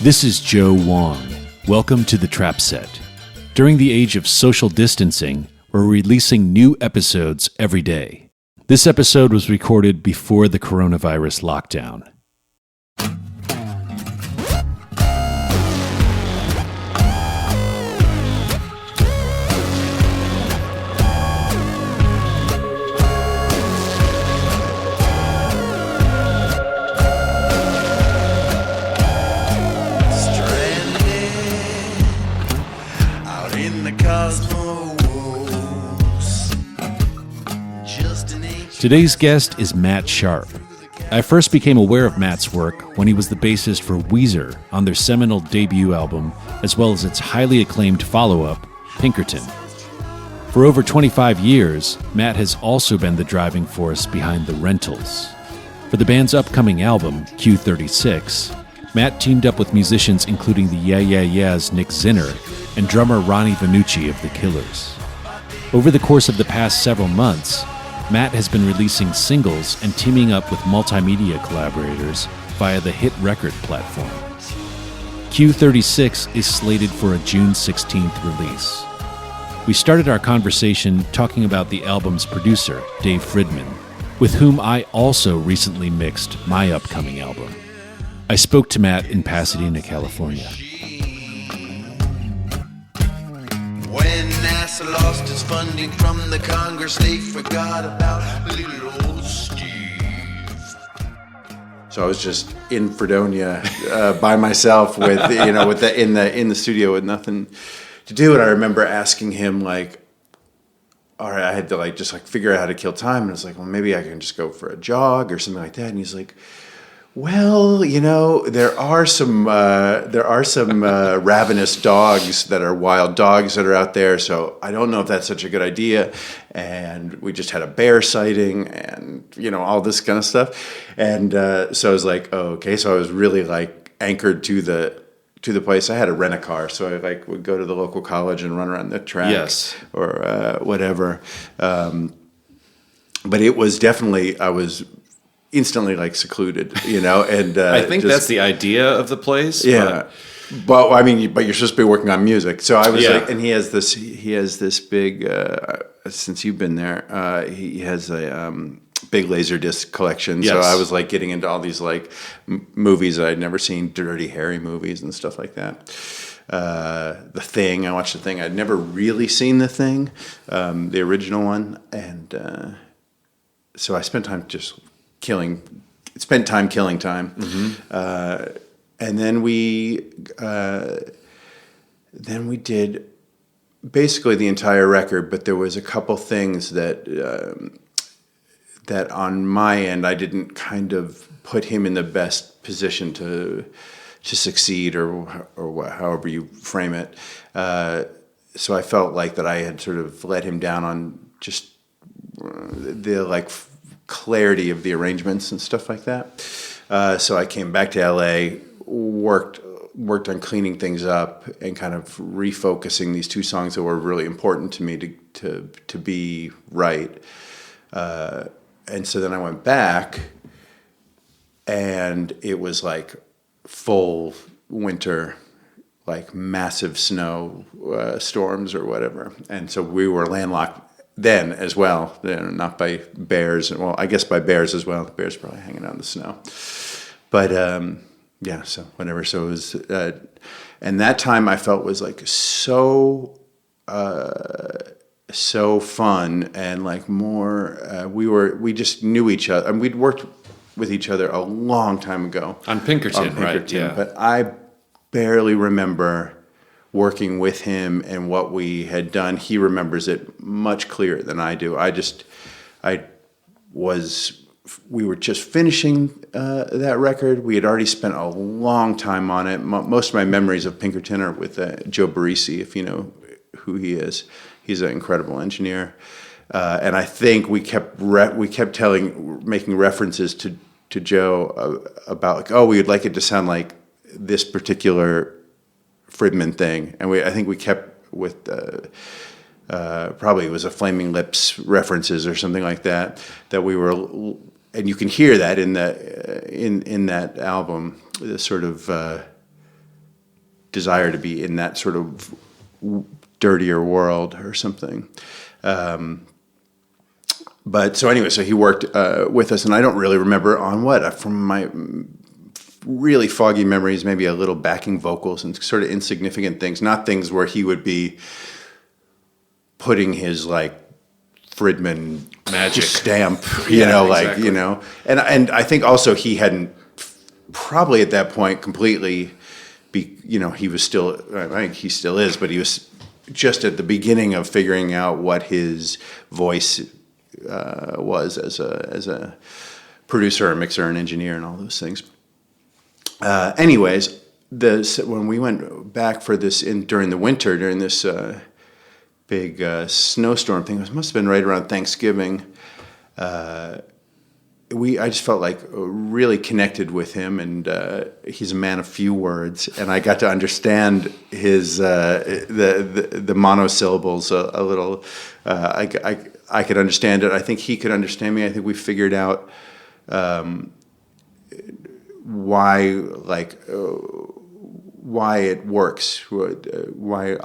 This is Joe Wong. Welcome to the Trap Set. During the age of social distancing, we're releasing new episodes every day. This episode was recorded before the coronavirus lockdown. Today's guest is Matt Sharp. I first became aware of Matt's work when he was the bassist for Weezer on their seminal debut album, as well as its highly acclaimed follow-up, Pinkerton. For over 25 years, Matt has also been the driving force behind The Rentals. For the band's upcoming album, Q36, Matt teamed up with musicians including the Yeah Yeah Yeahs' Nick Zinner and drummer Ronnie Vanucci of The Killers. Over the course of the past several months, Matt has been releasing singles and teaming up with multimedia collaborators via the HITRECORD platform. Q36 is slated for a June 16th release. We started our conversation talking about the album's producer, Dave Fridman, with whom I also recently mixed my upcoming album. I spoke to Matt in Pasadena, California. When NASA lost its funding from the Congress, they forgot about little old Steve. So I was just in Fredonia by myself with in the studio with nothing to do, and I remember asking him all right, I had to just figure out how to kill time, and I was like, well, maybe I can just go for a jog or something like that, and he's like, well, there are some ravenous dogs that are wild dogs that are out there, so I don't know if that's such a good idea. And we just had a bear sighting and, all this kind of stuff. And so I was like, oh, okay. So I was really anchored to the place. I had to rent a car, so I would go to the local college and run around the track, yes, or whatever. But it was definitely, I was instantly secluded, and I think that's the idea of the place. Yeah, but you're supposed to be working on music, so I was and he has this big. Since you've been there, he has a big laser disc collection. Yes. So I was getting into all these movies that I'd never seen, Dirty Harry movies and stuff like that. The Thing, I watched The Thing. I'd never really seen The Thing, the original one, and so I spent time killing time, mm-hmm. And then we did basically the entire record. But there was a couple things that on my end I didn't kind of put him in the best position to succeed, or however you frame it. So I felt that I had sort of let him down on just the clarity of the arrangements and stuff like that. So I came back to LA, worked on cleaning things up and kind of refocusing these two songs that were really important to me to be right. And so then I went back, and it was full winter, massive snow storms or whatever. And so we were landlocked then as well, not by bears. Well, I guess by bears as well. The bears probably hanging out in the snow. But so whatever. So it was, and that time I felt was so fun and more. We just knew each other, and we'd worked with each other a long time ago on Pinkerton, right? Yeah. But I barely remember working with him and what we had done. He remembers it much clearer than I do. We were just finishing that record. We had already spent a long time on it. Most of my memories of Pinkerton are with Joe Barresi, if you know who he is. He's an incredible engineer. And I think we kept making references to Joe about we would like it to sound like this particular Fridman thing, and I think we kept with probably it was a Flaming Lips references or something like that we were, and you can hear that in that album, the sort of desire to be in that sort of dirtier world or something. But so anyway, so he worked with us, and I don't really remember on what. From my really foggy memories, maybe a little backing vocals and sort of insignificant things, not things where he would be putting his like Fridman magic stamp, you know, like, exactly. you know. And I think also he hadn't probably at that point completely, he was still, I think he still is, but he was just at the beginning of figuring out what his voice was as a producer, a mixer, an engineer, and all those things. Anyways, when we went back for this during the winter, during this big snowstorm thing, it must have been right around Thanksgiving. I just felt like really connected with him, and he's a man of few words, and I got to understand his the monosyllables a little. I could understand it. I think he could understand me. I think we figured out why it works, why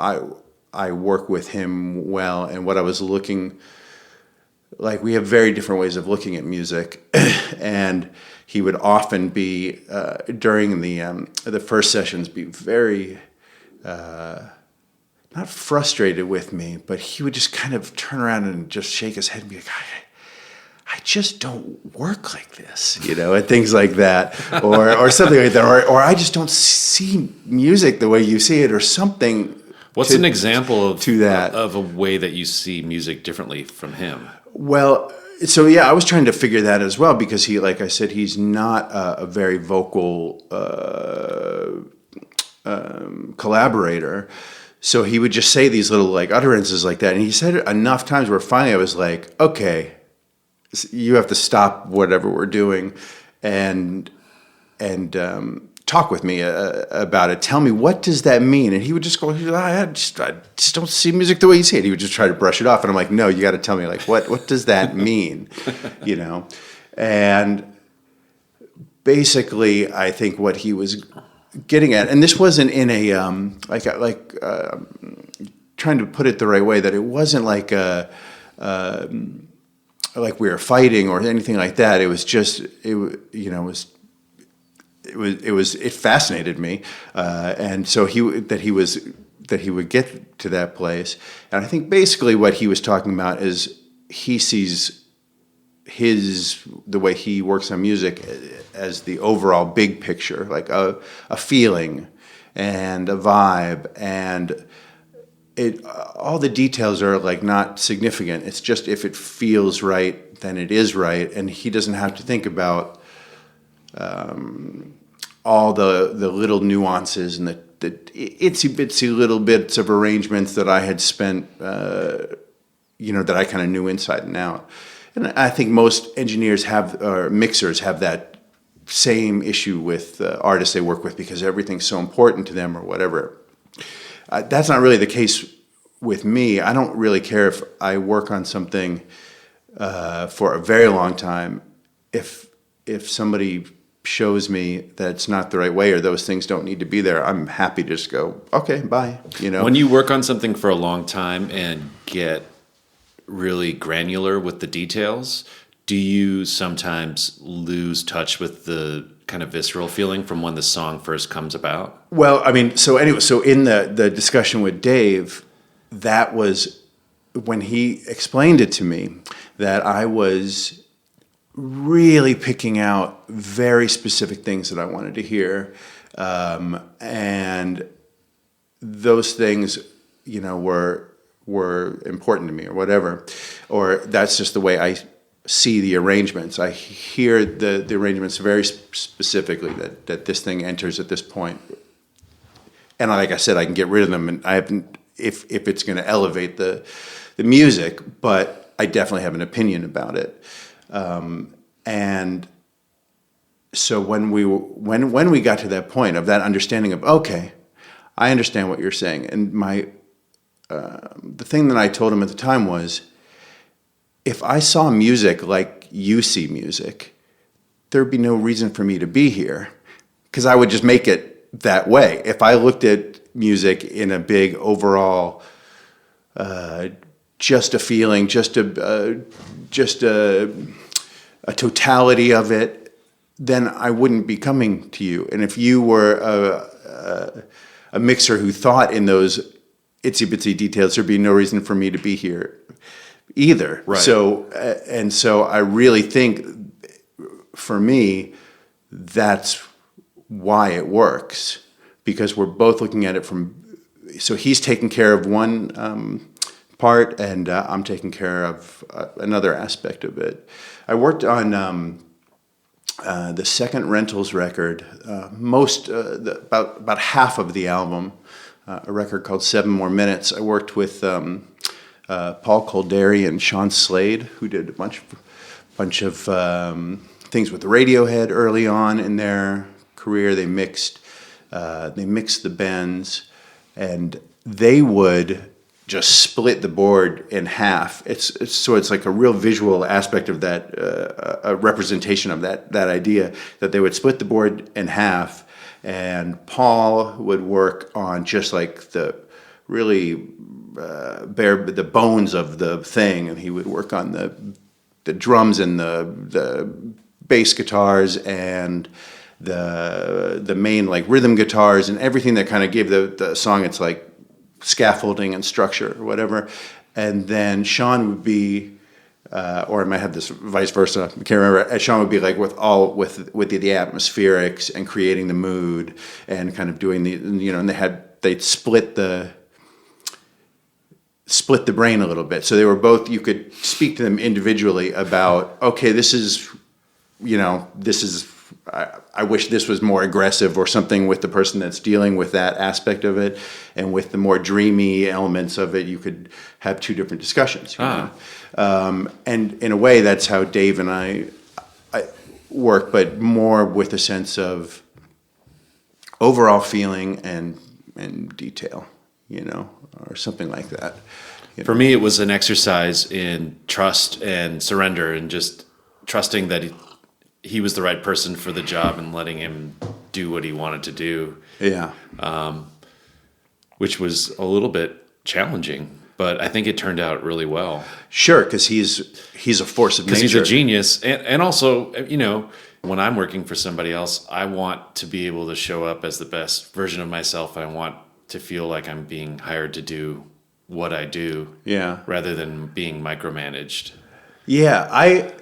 I work with him well, and what I was looking. Like, we have very different ways of looking at music, and he would often be during the first sessions be very not frustrated with me, but he would just kind of turn around and just shake his head and be like, I just don't work like this, you know, and things like that, or something like that, or I just don't see music the way you see it, or something. What's an example of a way that you see music differently from him? Well, so yeah, I was trying to figure that as well, because he, like I said, he's not a very vocal collaborator. So he would just say these little like utterances like that, and he said it enough times where finally I was like, okay, you have to stop whatever we're doing, and talk with me about it. Tell me, what does that mean? And he would just go, I just don't see music the way you see it. He would just try to brush it off, and I'm like, no, you got to tell me, like, what does that mean? You know, and basically, I think what he was getting at, and this wasn't in a trying to put it the right way, that it wasn't like like we were fighting or anything like that. It was just it fascinated me, and so he would get to that place. And I think basically what he was talking about is he sees the way he works on music as the overall big picture, like a feeling and a vibe, and all the details are like not significant. It's just if it feels right, then it is right, and he doesn't have to think about all the little nuances and the itsy bitsy little bits of arrangements that I had spent, that I kind of knew inside and out. And I think most engineers or mixers have that same issue with artists they work with, because everything's so important to them or whatever. That's not really the case with me. I don't really care if I work on something for a very long time. If somebody shows me that it's not the right way, or those things don't need to be there, I'm happy to just go, okay, bye. You know, when you work on something for a long time and get really granular with the details, do you sometimes lose touch with the kind of visceral feeling from when the song first comes about? Well, I mean, so anyway, so in the discussion with Dave, that was when he explained it to me, that I was really picking out very specific things that I wanted to hear, and those things, were important to me, or whatever, or that's just the way I see the arrangements. I hear the arrangements very specifically, that this thing enters at this point, and like I said, I can get rid of them, and I haven't, if it's going to elevate the music, but I definitely have an opinion about it. And so when we got to that point of that understanding of, okay, I understand what you're saying, and the thing that I told him at the time was, if I saw music like you see music, there'd be no reason for me to be here, because I would just make it that way. If I looked at music in a big overall, just a feeling, just a totality of it, then I wouldn't be coming to you. And if you were a mixer who thought in those itsy bitsy details, there'd be no reason for me to be here either. Right. So I really think, for me, that's why it works, because we're both looking at it so he's taking care of one part, and I'm taking care of another aspect of it. I worked on the second Rentals record, about half of the album, a record called 7 More Minutes. I worked with Paul Colderi and Sean Slade, who did a bunch of things with Radiohead early on in their career. They mixed the bends, and they would just split the board in half. It's like a real visual aspect of that, a representation of that idea, that they would split the board in half, and Paul would work on just like the really the bones of the thing, and he would work on the drums and the bass guitars and the main like rhythm guitars and everything that kind of gave the song its like scaffolding and structure or whatever. And then Sean would be, or I might have this vice versa, I can't remember. Sean would be like with the atmospherics and creating the mood and kind of doing and they'd split the brain a little bit. So they were both, you could speak to them individually about, okay, this is, I wish this was more aggressive or something with the person that's dealing with that aspect of it. And with the more dreamy elements of it, you could have two different discussions. You know? And in a way, that's how Dave and I work, but more with a sense of overall feeling and detail, or something like that. For me, it was an exercise in trust and surrender, and just trusting that he was the right person for the job and letting him do what he wanted to do. Yeah. Which was a little bit challenging, but I think it turned out really well. Sure, because he's a force of nature. Because he's a genius. And also, when I'm working for somebody else, I want to be able to show up as the best version of myself. I want to feel like I'm being hired to do what I do, rather than being micromanaged. Yeah, I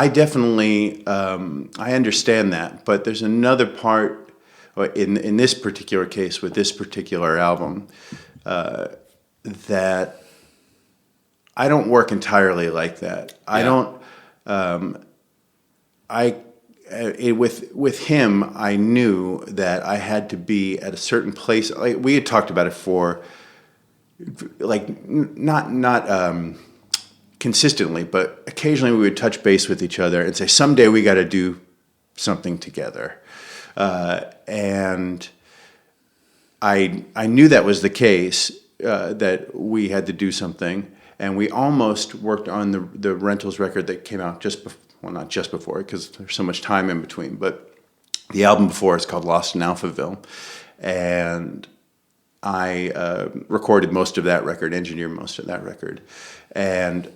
definitely I understand that, but there's another part in this particular case with this particular album that I don't work entirely like that. Yeah. With him, I knew that I had to be at a certain place. Like we had talked about it for, like not consistently, but occasionally we would touch base with each other and say, someday we got to do something together. And I knew that was the case, that we had to do something. And we almost worked on the Rentals record that came out not just before, because there's so much time in between, but the album before is called Lost in Alphaville. And I recorded most of that record, engineered most of that record, and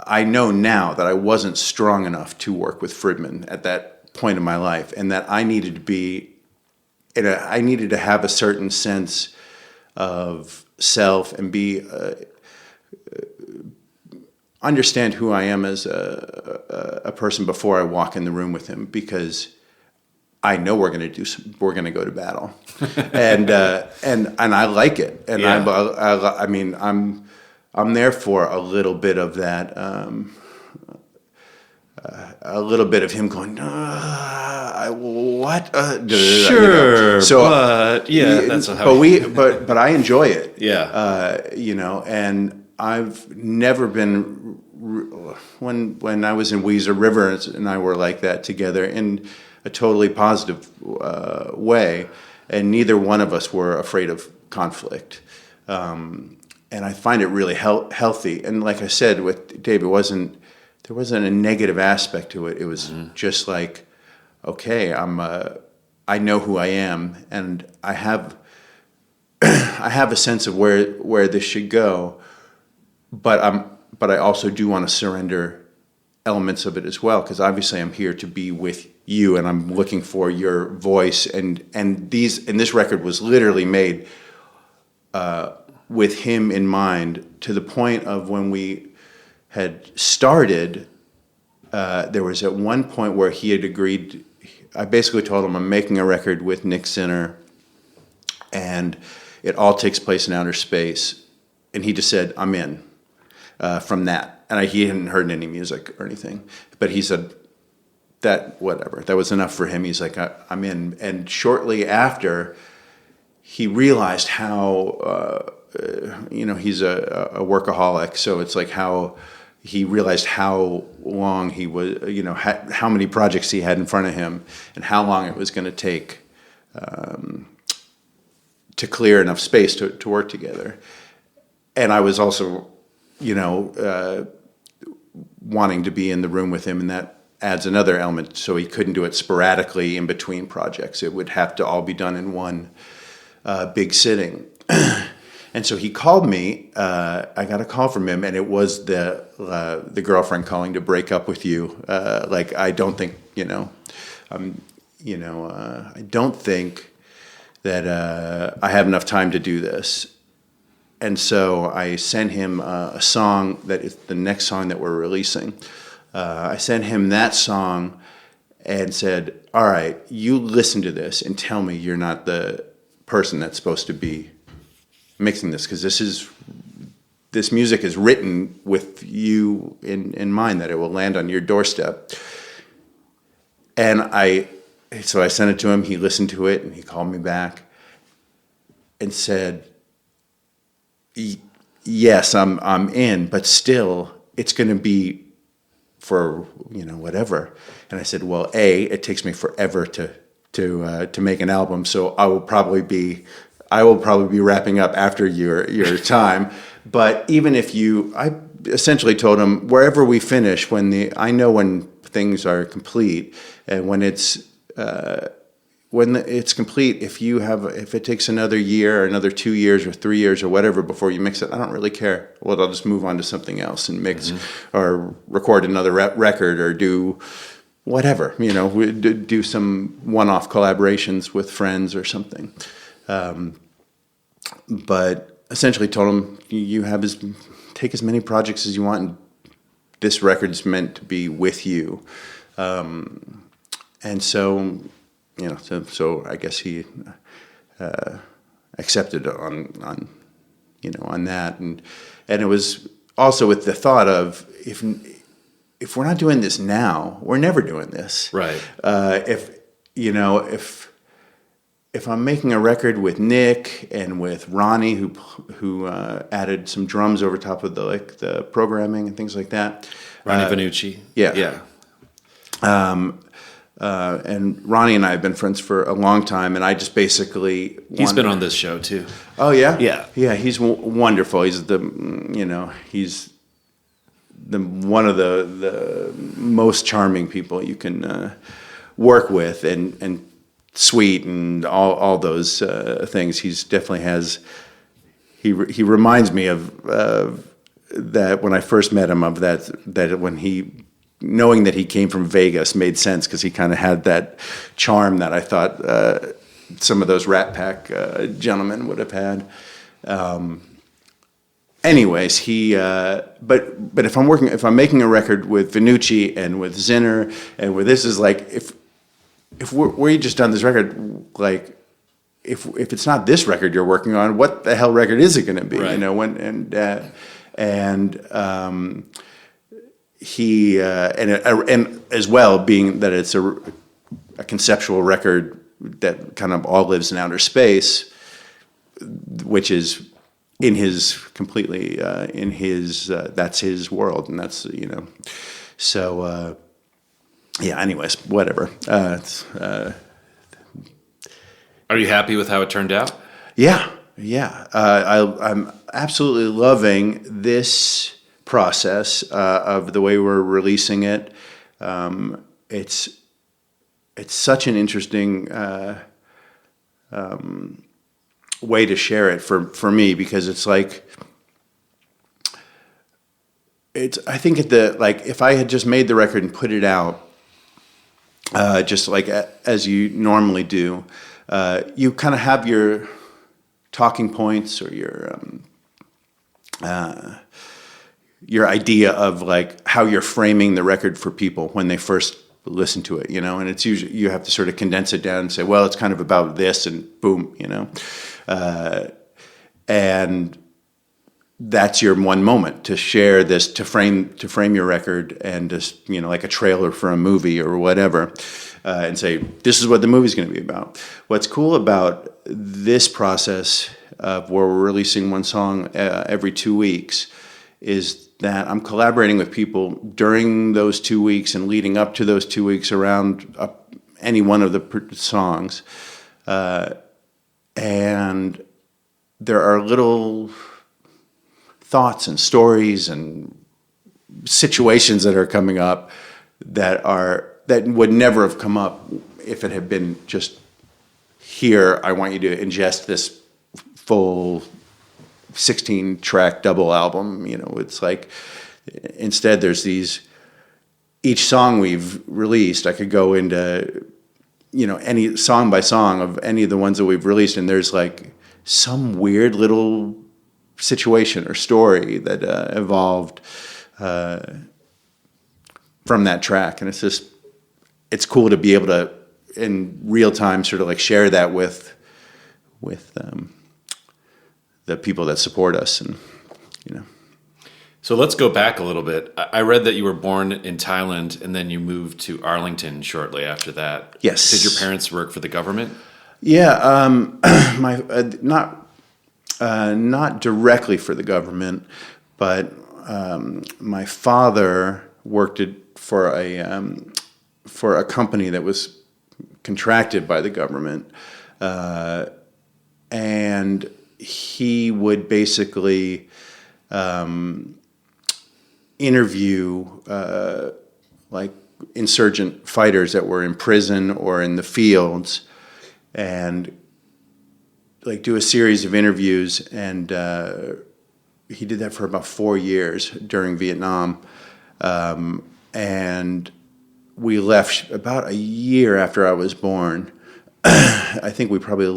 I know now that I wasn't strong enough to work with Fridman at that point in my life, and that I needed to have a certain sense of self and understand who I am as a person before I walk in the room with him, because I know we're going to go to battle, and I like it, and I mean I'm there for a little bit of that, a little bit of him going, what? Sure, So, but that's how. But I enjoy it. Yeah, and I've never been. When I was in Weezer, River and I were like that together in a totally positive way, and neither one of us were afraid of conflict, and I find it really healthy. And like I said with Dave, there wasn't a negative aspect to it. It was just like, okay, I know who I am, and I have I have a sense of where this should go, but I also do want to surrender elements of it as well, because obviously I'm here to be with you, and I'm looking for your voice, and this record was literally made with him in mind, to the point of when we had started, there was at one point where he had agreed. I basically told him I'm making a record with Nick Zinner, and it all takes place in outer space, and he just said, I'm in from that. And he hadn't heard any music or anything, but he said that whatever, that was enough for him. He's like, I'm in. And shortly after, he realized how, he's a workaholic, so it's like how he realized how long he was, how many projects he had in front of him, and how long it was going to take to clear enough space to work together. And I was also, wanting to be in the room with him, and that adds another element. So he couldn't do it sporadically in between projects. It would have to all be done in one big sitting. And so he called me. I got a call from him, and it was the girlfriend calling to break up with you. I don't think, I don't think that I have enough time to do this. And so I sent him a song that is the next song that we're releasing. I sent him that song and said, all right, you listen to this and tell me you're not the person that's supposed to be mixing this, because this music is written with you in mind, that it will land on your doorstep. And so I sent it to him. He listened to it, and he called me back and said, yes, I'm in, but still, it's going to be for whatever. And I said, well, it takes me forever to make an album, so I will probably be wrapping up after your time. But even if I essentially told him, wherever we finish, I know when things are complete, and when it's complete, if it takes another year or another 2 years or 3 years or whatever before you mix it, I don't really care. Well, I'll just move on to something else and mix or record another record or do whatever, do some one-off collaborations with friends or something. But essentially told him, take as many projects as you want, and this record's meant to be with you. And so, so I guess he accepted on that, and it was also with the thought of, if we're not doing this now, we're never doing this. Right. If I'm making a record with Nick and with Ronnie, who added some drums over top of the programming and things like that. Ronnie Vanucci. Yeah. And Ronnie and I have been friends for a long time, and I just basically he's been on this show too. Oh yeah, yeah. He's wonderful. He's one of the most charming people you can work with, and sweet, and all those things. He's definitely has. He reminds me of that when I first met him, of that when knowing that he came from Vegas made sense, because he kind of had that charm that I thought some of those Rat Pack gentlemen would have had. Anyways, but if I'm making a record with Vanucci and with Zinner, and where this is like, if we're just done this record, like if it's not this record you're working on, what the hell record is it going to be? Right. He and as well, being that it's a conceptual record that kind of all lives in outer space, which is in his completely that's his world, and that's so yeah. Anyways, whatever. Are you happy with how it turned out? Yeah. I'm absolutely loving this process of the way we're releasing it. it's such an interesting way to share it for me, because it's like, I think if I had just made the record and put it out, just like as you normally do, you kind of have your talking points or your idea of like how you're framing the record for people when they first listen to it, and it's usually, you have to sort of condense it down and say, well, it's kind of about this, and boom, and that's your one moment to share this, to frame your record, and just, like a trailer for a movie or whatever, and say, this is what the movie's going to be about. What's cool about this process of where we're releasing one song every 2 weeks is that I'm collaborating with people during those 2 weeks and leading up to those 2 weeks around any one of the songs. And there are little thoughts and stories and situations that are coming up that would never have come up if it had been just, here, I want you to ingest this full 16-track double album. It's like, instead there's each song we've released, I could go into, any song by song of any of the ones that we've released, and there's like some weird little situation or story that evolved from that track. And it's cool to be able to, in real time, sort of like share that with the people that support us, and So let's go back a little bit. I read that you were born in Thailand and then you moved to Arlington shortly after that. Yes. Did your parents work for the government? Yeah, not directly for the government, but my father worked for a company that was contracted by the government, and he would basically interview like insurgent fighters that were in prison or in the fields, and like do a series of interviews. And he did that for about 4 years during Vietnam, and we left about a year after I was born. I think we probably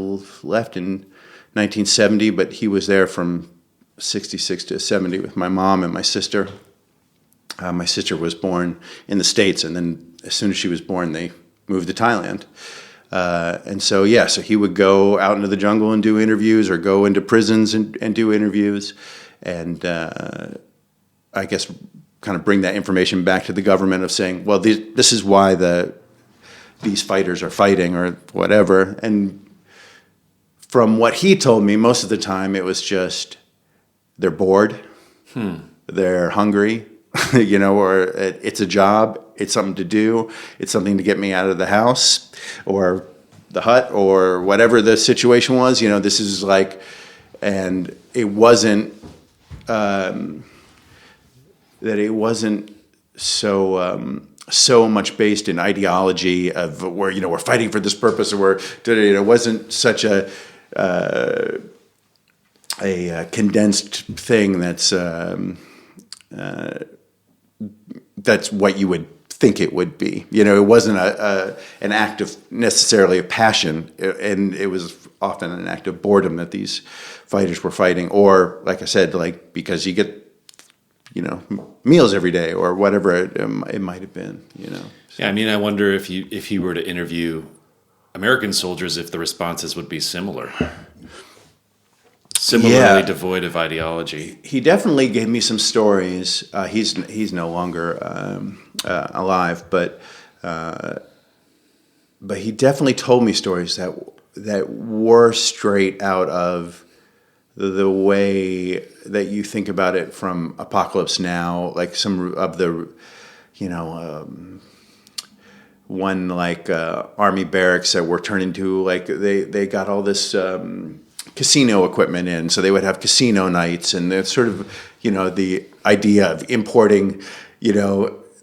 left in 1970, but he was there from 66 to 70 with my mom and my sister. My sister was born in the States, and then as soon as she was born, they moved to Thailand. And so he would go out into the jungle and do interviews, or go into prisons and do interviews, and I guess kind of bring that information back to the government of saying, well, this is why these fighters are fighting or whatever. And from what he told me, most of the time it was just they're bored, they're hungry, or it's a job, it's something to do, it's something to get me out of the house or the hut or whatever the situation was. This is like, and it wasn't that it wasn't so much based in ideology of where we're fighting for this purpose, or it wasn't such a condensed thing that's what you would think it would be. It wasn't an act of necessarily a passion, and it was often an act of boredom that these fighters were fighting, or like I said, like because you get meals every day or whatever it might have been. So. Yeah, I mean, I wonder if you were to interview American soldiers, if the responses would be similarly devoid of ideology. He definitely gave me some stories. He's no longer alive, but he definitely told me stories that were straight out of the way that you think about it from Apocalypse Now, like some of the, one like army barracks that were turned into, like they got all this casino equipment in, so they would have casino nights, and it's sort of, the idea of importing,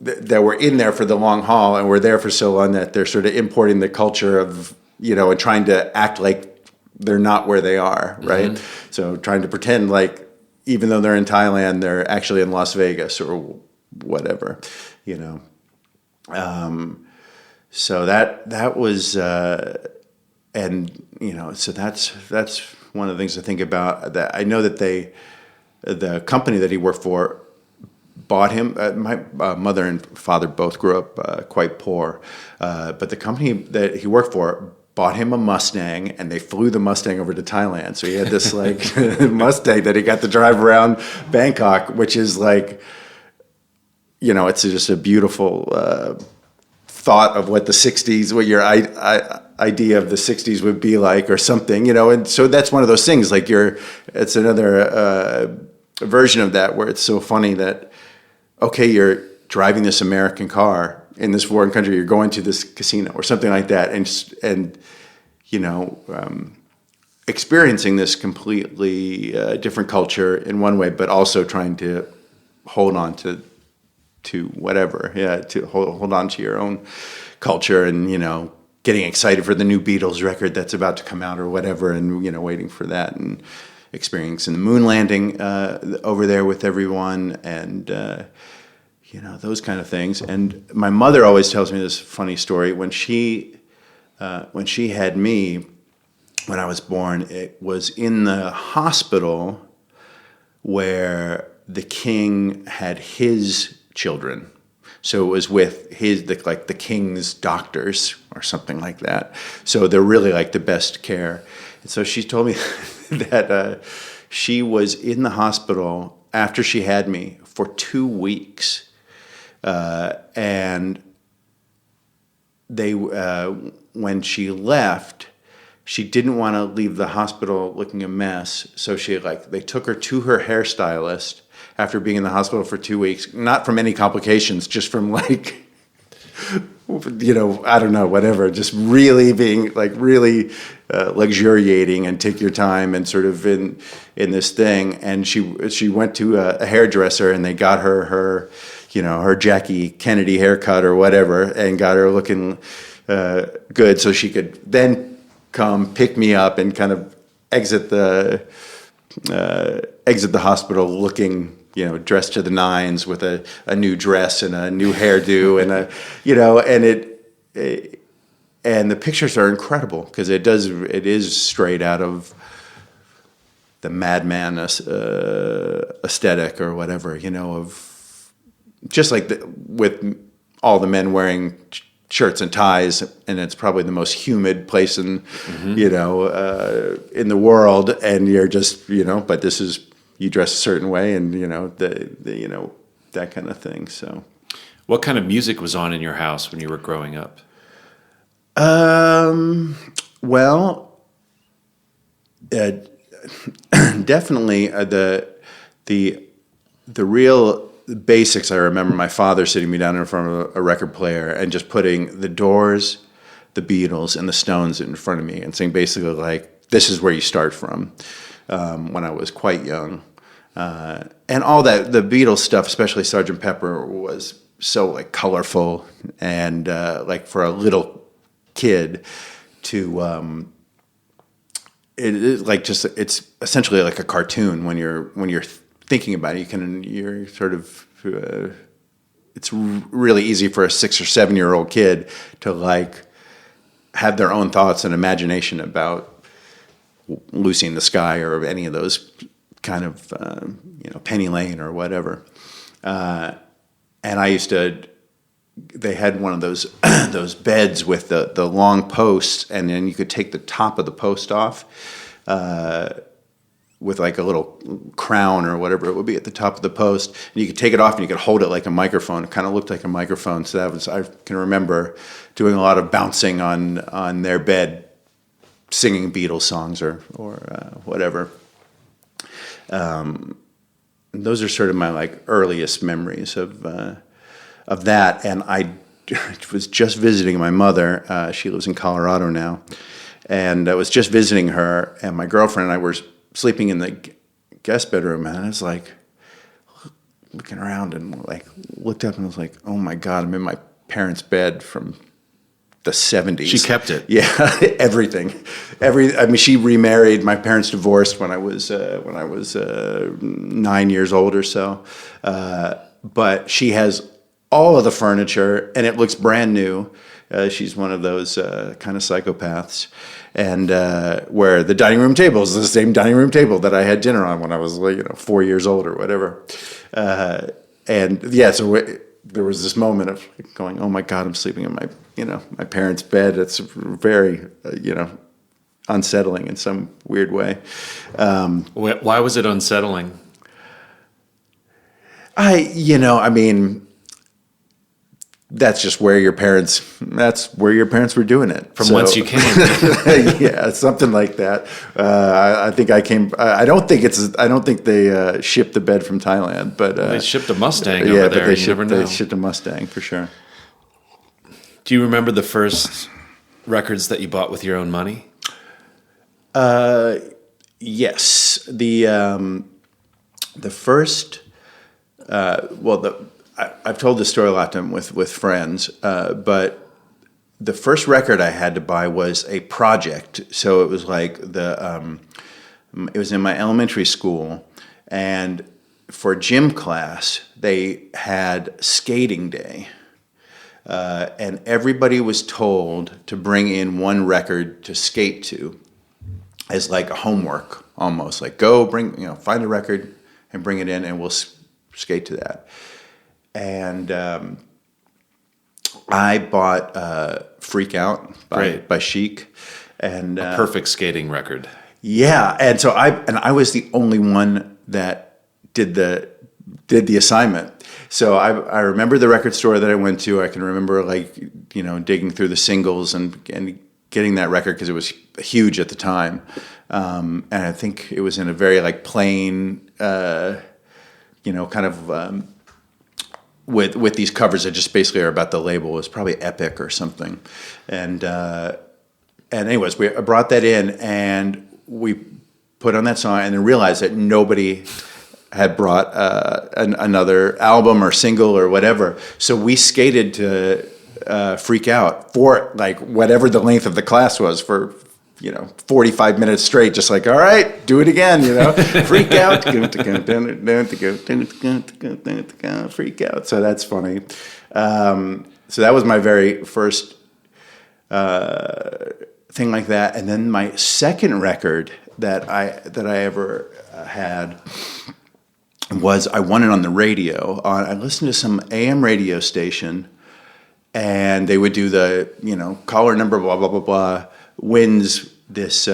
that were in there for the long haul and were there for so long that they're sort of importing the culture of, and trying to act like they're not where they are, right? Mm-hmm. So trying to pretend like even though they're in Thailand, they're actually in Las Vegas or whatever, So that was, and so that's one of the things to think about. That I know that the company that he worked for bought him. My mother and father both grew up quite poor, but the company that he worked for bought him a Mustang, and they flew the Mustang over to Thailand. So he had this Mustang that he got to drive around Bangkok, which is it's just a beautiful thought of what the 60s, what your idea of the 60s would be like or something, and so that's one of those things, it's another version of that where it's so funny that, okay, you're driving this American car in this foreign country, you're going to this casino or something like that, and experiencing this completely different culture in one way, but also trying to hold on to whatever, to hold on to your own culture, and getting excited for the new Beatles record that's about to come out or whatever, and waiting for that, and experiencing the moon landing over there with everyone, and those kind of things. And my mother always tells me this funny story. When she had me, when I was born, it was in the hospital where the king had his children. So it was with the king's doctors or something like that. So they're really the best care. And so she told me that she was in the hospital after she had me for 2 weeks. And they, when she left, she didn't want to leave the hospital looking a mess. So they took her to her hairstylist after being in the hospital for 2 weeks, not from any complications, just from I don't know, whatever, just really being really luxuriating and take your time and sort of in this thing. And she went to a hairdresser, and they got her Jackie Kennedy haircut or whatever, and got her looking good, so she could then come pick me up and kind of exit the hospital looking, dressed to the nines with a new dress and a new hairdo and and the pictures are incredible because it is straight out of the Madman aesthetic or whatever, of just with all the men wearing shirts and ties, and it's probably the most humid place in the world, and you're just but this is, you dress a certain way, and that kind of thing. So, what kind of music was on in your house when you were growing up? Well, definitely the real basics. I remember my father sitting me down in front of a record player and just putting the Doors, the Beatles, and the Stones in front of me and saying basically this is where you start from, when I was quite young. And all that, the Beatles stuff, especially Sgt. Pepper, was so colorful and for a little kid to it's essentially like a cartoon when you're thinking about it. You're sort of it's really easy for a 6 or 7 year old kid to have their own thoughts and imagination about Lucy in the Sky or any of those kind of Penny Lane or whatever. And I used to. They had one of those those beds with the long posts, and then you could take the top of the post off with a little crown or whatever it would be at the top of the post, and you could take it off and you could hold it like a microphone. It kind of looked like a microphone. So I can remember doing a lot of bouncing on their bed, singing Beatles songs or whatever. Those are sort of my earliest memories of that. And I was just visiting my mother. She lives in Colorado now. And I was just visiting her, and my girlfriend and I were sleeping in the guest bedroom, and I was like, looking around and like looked up and was like, oh my God, I'm in my parents' bed from the 70s. She kept it. Yeah, everything. I mean, she remarried. My parents divorced when I was 9 years old or so. But she has all of the furniture, and it looks brand new. She's one of those kind of psychopaths. And where the dining room table is the same dining room table that I had dinner on when I was 4 years old or whatever. And yeah, so there was this moment of going, oh my God, I'm sleeping in my parents' bed. It's very, unsettling in some weird way. Why was it unsettling? I mean, that's where your parents were doing it. From whence you came. Yeah, something like that. I think I came. I don't think they shipped the bed from Thailand, but they shipped a Mustang over there. But they shipped a Mustang for sure. Do you remember the first records that you bought with your own money? Yes. The first. I've told this story a lot with friends, but the first record I had to buy was a project. So it was like it was in my elementary school, and for gym class they had skating day, and everybody was told to bring in one record to skate to, as like a homework almost. Like go find a record and bring it in, and we'll skate to that. And I bought "Freak Out" by Chic, and a perfect skating record. Yeah, and so I was the only one that did the assignment. So I remember the record store that I went to. I can remember digging through the singles and getting that record because it was huge at the time, and I think it was in a very plain. Kind of with these covers that just basically are about the label. It was probably Epic or something. And anyways, I brought that in and we put on that song and then realized that nobody had brought another album or single or whatever. So we skated to Freak Out for whatever the length of the class was for 45 minutes straight, just all right, do it again, freak out, freak out. So that's funny. So that was my very first thing like that. And then my second record that I ever had was I won it on the radio. I listened to some AM radio station, and they would do the caller number blah blah blah blah wins this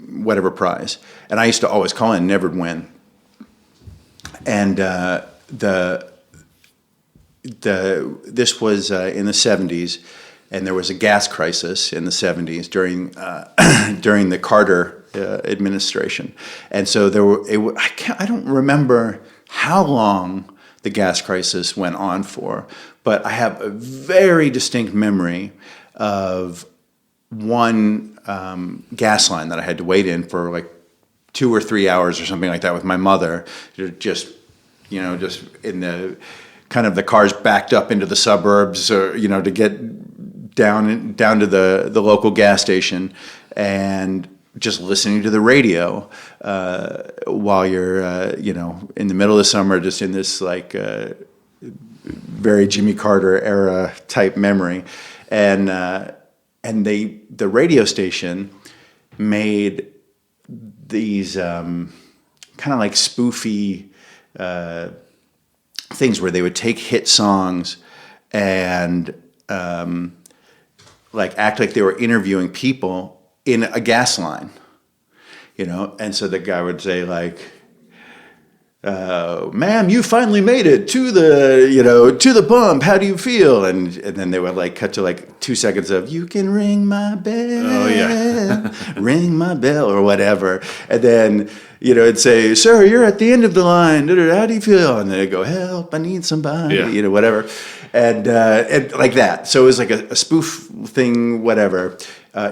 whatever prize, and I used to always call in and never win. And this was in the 70s, and there was a gas crisis in the 70s during the Carter administration, and so I don't remember how long the gas crisis went on for, but I have a very distinct memory of one gas line that I had to wait in for 2 or 3 hours or something like that with my mother, just in the kind of the cars backed up into the suburbs, or to get down to the local gas station, and just listening to the radio while you're in the middle of the summer, just in this very Jimmy Carter era type memory, and the radio station made these kind of spoofy things where they would take hit songs and act like they were interviewing people in a gas line, and so the guy would say ma'am, you finally made it to the pump. How do you feel? And then they would cut to 2 seconds of "You can ring my bell." Oh yeah, ring my bell or whatever. And then it'd say, "Sir, you're at the end of the line. How do you feel?" And then it'd go, "Help, I need somebody." Yeah. Whatever, and like that. So it was a spoof thing, whatever.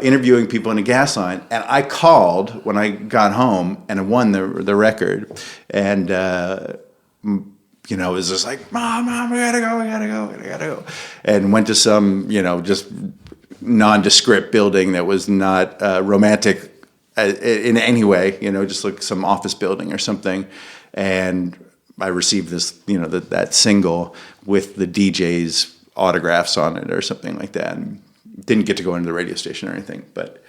Interviewing people in a gas line, and I called when I got home and I won the record, and it was just like, Mom, we gotta go. And went to some, just nondescript building that was not romantic in any way, just like some office building or something. And I received this, that single with the DJ's autographs on it or something like that. And didn't get to go into the radio station or anything, but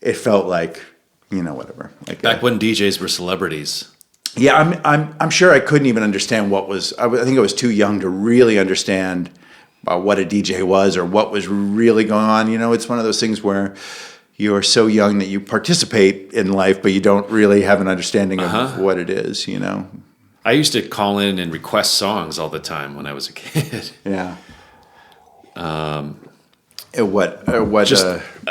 it felt like, whatever. Like back when DJs were celebrities. Yeah, I'm sure I couldn't even understand what was. I think I was too young to really understand what a DJ was or what was really going on. It's one of those things where you are so young that you participate in life, but you don't really have an understanding of what it is. I used to call in and request songs all the time when I was a kid. Yeah. What?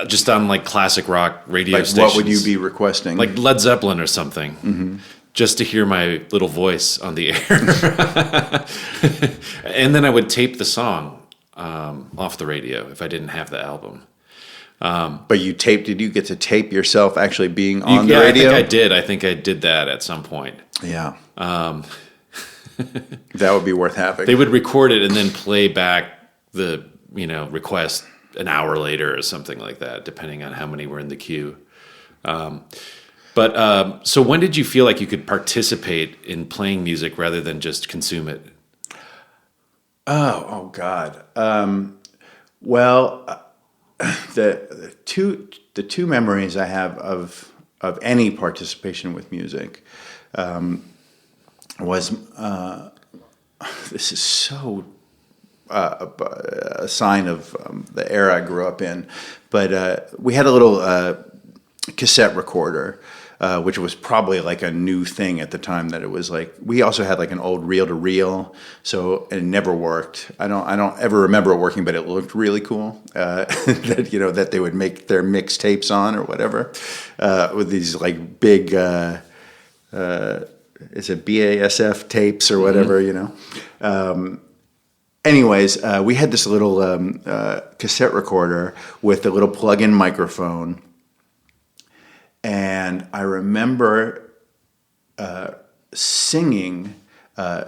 Just on like classic rock radio like stations. What would you be requesting? Like Led Zeppelin or something. Mm-hmm. Just to hear my little voice on the air. And then I would tape the song off the radio if I didn't have the album. But did you get to tape yourself actually being on the radio? I think I did that at some point. Yeah. That would be worth having. They would record it and then play back the, request an hour later or something like that, depending on how many were in the queue. So when did you feel like you could participate in playing music rather than just consume it? Oh God. The two memories I have of any participation with music was this is so a sign of the era I grew up in, but we had a little cassette recorder. Which was probably like a new thing at the time. That it was like we also had like an old reel-to-reel, so it never worked. I don't ever remember it working, but it looked really cool. That they would make their mixtapes on or whatever with these like big is it BASF tapes or whatever, Anyways, we had this little cassette recorder with a little plug-in microphone. And I remember singing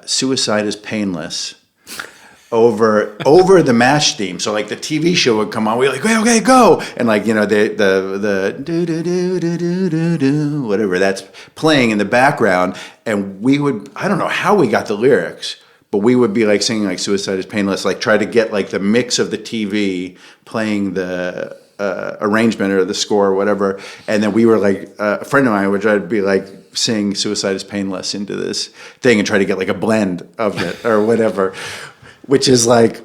"Suicide is Painless" over the MASH theme. So like the TV show would come on, we're like, okay, go, and like the do do do do do do do whatever that's playing in the background, and we would, I don't know how we got the lyrics, but we would be like singing like "Suicide is Painless," like try to get like the mix of the TV playing the arrangement or the score or whatever, and then we were like a friend of mine would try to be like sing "Suicide is Painless" into this thing and try to get like a blend of it or whatever, which is like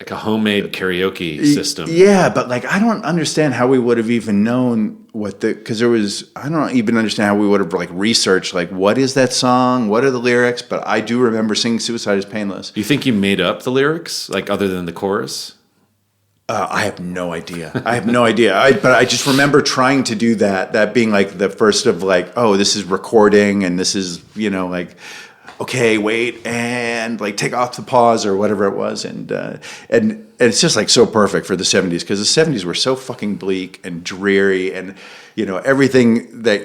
a homemade karaoke system. Yeah, but like I don't understand how we would have even known because I don't even understand how we would have like researched like what is that song, what are the lyrics, but I do remember singing "Suicide is Painless." You think you made up the lyrics, like other than the chorus? I have no idea. But I just remember trying to do that. That being like the first of like, oh, this is recording, and this is like, okay, wait, and like take off the pause or whatever it was, and it's just like so perfect for the '70s because the '70s were so fucking bleak and dreary, and everything that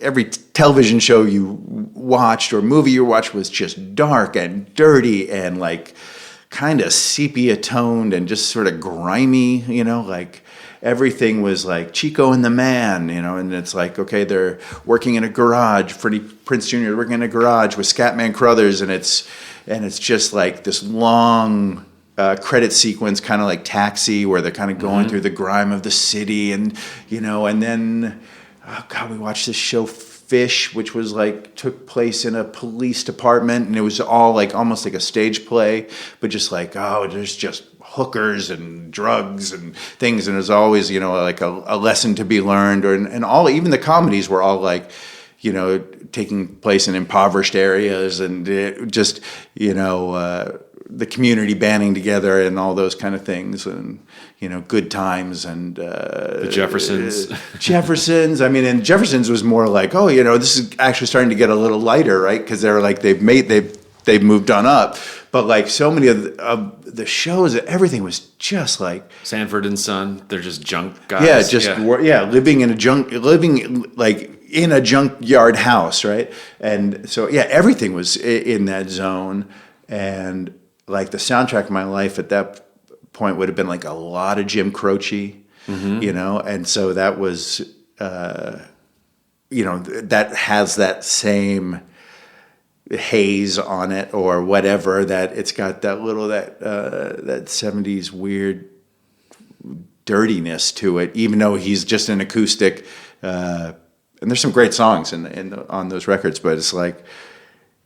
every television show you watched or movie you watched was just dark and dirty and like kind of sepia toned and just sort of grimy, like everything was like Chico and the Man, and it's like, okay, they're working in a garage. Freddie Prinze Jr. is working in a garage with Scatman Crothers, and it's just like this long credit sequence, kind of like Taxi, where they're kind of going through the grime of the city, and and then, oh God, we watched this show Fish, which was like took place in a police department, and it was all like almost like a stage play, but just like, oh, there's just hookers and drugs and things, and there's always like a lesson to be learned, and all, even the comedies were all like taking place in impoverished areas, and it just the community banding together and all those kind of things, and Good Times and the Jeffersons. Jeffersons. I mean, and Jeffersons was more like, oh, this is actually starting to get a little lighter, right? Because they're like they've they've moved on up. But like so many of the shows, everything was just like Sanford and Son. They're just junk guys. Living like in a junkyard house, right? And so everything was in that zone. And like the soundtrack of my life at that point would have been like a lot of Jim Croce, you know, and so that was, you know, that has that same haze on it or whatever, that it's got that little that 70s weird dirtiness to it, even though he's just an acoustic, and there's some great songs on those records, but it's like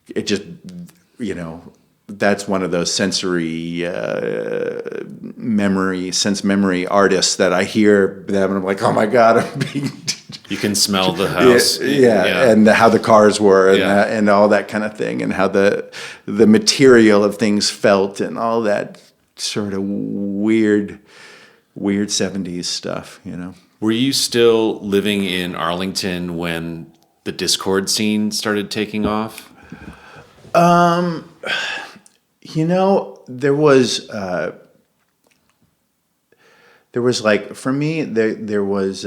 it just, you know, that's one of those sensory memory artists that I hear them and I'm like, oh my God, I'm being. You can smell the house. And how the cars were and all that kind of thing, and how the material of things felt and all that sort of weird 70s stuff, you know. Were you still living in Arlington when the Discord scene started taking off? You know, there was like, for me, there was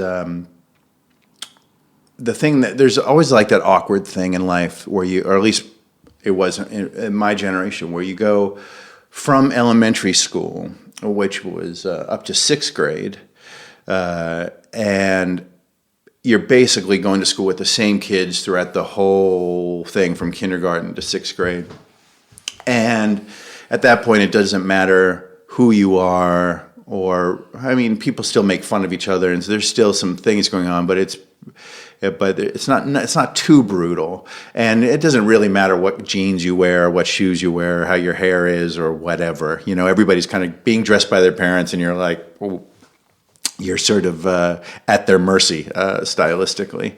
the thing that there's always like that awkward thing in life where you, or at least it was in my generation, where you go from elementary school, which was up to 6th grade, and you're basically going to school with the same kids throughout the whole thing from kindergarten to 6th grade. And at that point, it doesn't matter who you are, or, I mean, people still make fun of each other, and there's still some things going on, but it's not too brutal, and it doesn't really matter what jeans you wear, what shoes you wear, how your hair is, or whatever. You know, everybody's kind of being dressed by their parents, and you're like, well, you're sort of at their mercy stylistically.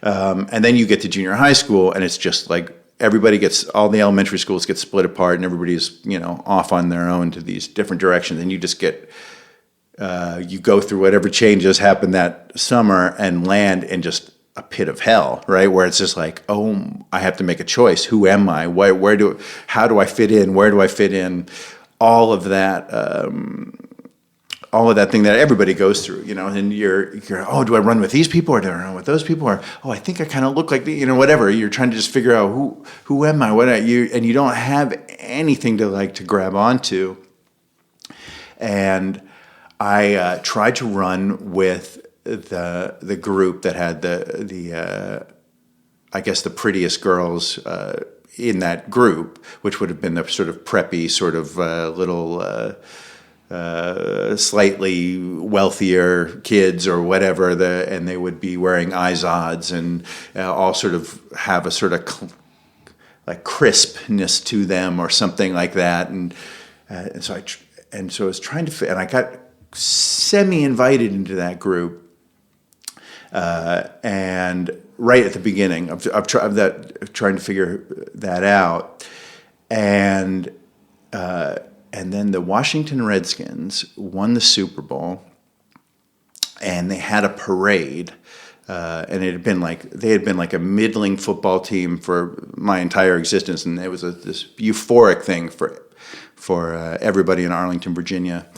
And then you get to junior high school, and it's just like all the elementary schools get split apart, and everybody's, you know, off on their own to these different directions, and you just get. You go through whatever changes happen that summer and land in just a pit of hell, right? Where it's just like, oh, I have to make a choice. Who am I? How do I fit in? Where do I fit in? All of that thing that everybody goes through, you know, and you're, oh, do I run with these people or do I run with those people? Or, oh, I think I kind of look like you know, whatever. You're trying to just figure out who am I? What are you? And you don't have anything to grab onto. And I tried to run with the group that had the I guess the prettiest girls in that group, which would have been the sort of preppy, sort of little slightly wealthier kids or whatever, and they would be wearing Izods and all sort of have a sort of like crispness to them or something like that, and so I was trying to fit, and I got semi-invited into that group, and right at the beginning of trying to figure that out, and then the Washington Redskins won the Super Bowl, and they had a parade, and they had been like a middling football team for my entire existence, and it was this euphoric thing for everybody in Arlington, Virginia,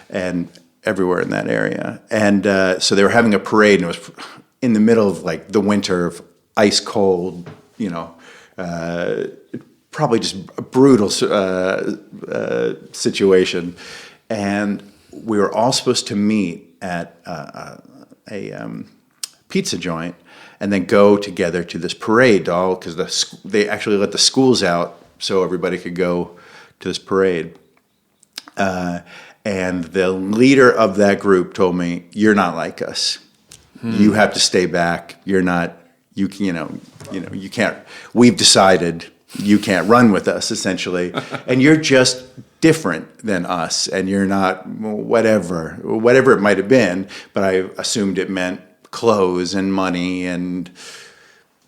and everywhere in that area. And so they were having a parade, and it was in the middle of like the winter of ice cold, you know, probably just a brutal situation. And we were all supposed to meet at a pizza joint and then go together to this parade, because they actually let the schools out so everybody could go to this parade. And the leader of that group told me, "You're not like us. You have to stay back. You're not. You can't. We've decided you can't run with us, essentially, and you're just different than us. And you're not whatever it might have been. But I assumed it meant clothes and money and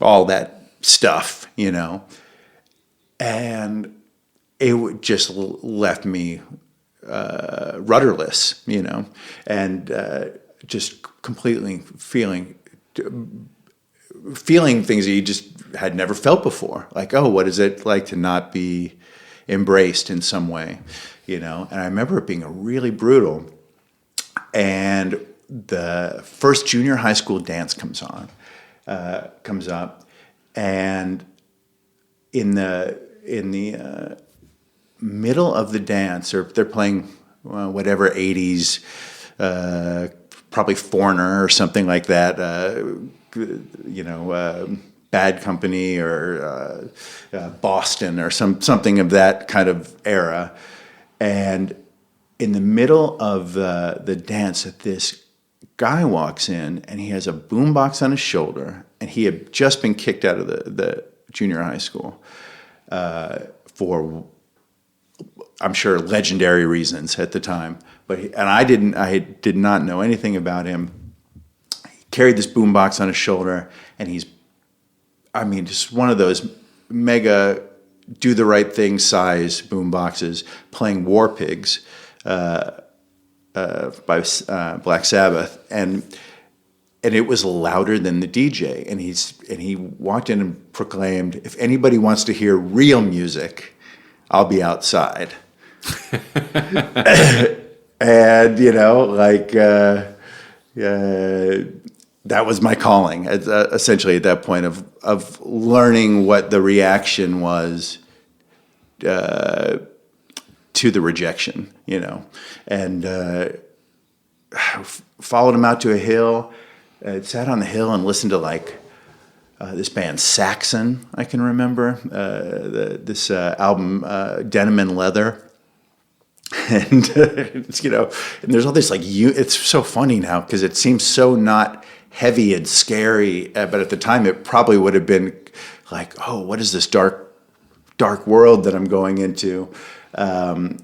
all that stuff, you know. And it just left me rudderless, you know, and just completely feeling things that you just had never felt before. Like, oh, what is it like to not be embraced in some way, And I remember it being really brutal. And the first junior high school dance comes up, and in the middle of the dance, or they're playing whatever 80s, probably Foreigner or something like that, Bad Company or Boston or something of that kind of era. And in the middle of the dance, this guy walks in, and he has a boombox on his shoulder, and he had just been kicked out of the junior high school for, I'm sure, legendary reasons at the time. I did not know anything about him. He carried this boombox on his shoulder, and he's, just one of those mega do the right thing size boomboxes playing War Pigs by Black Sabbath, and it was louder than the DJ. And he walked in and proclaimed, "If anybody wants to hear real music, I'll be outside." And that was my calling, essentially, at that point of learning what the reaction was to the rejection, and followed him out to a hill. Sat on the hill and listened to this band Saxon. I can remember this album Denim and Leather. And and there's all this it's so funny now because it seems so not heavy and scary, but at the time it probably would have been like, oh, what is this dark world that I'm going into? And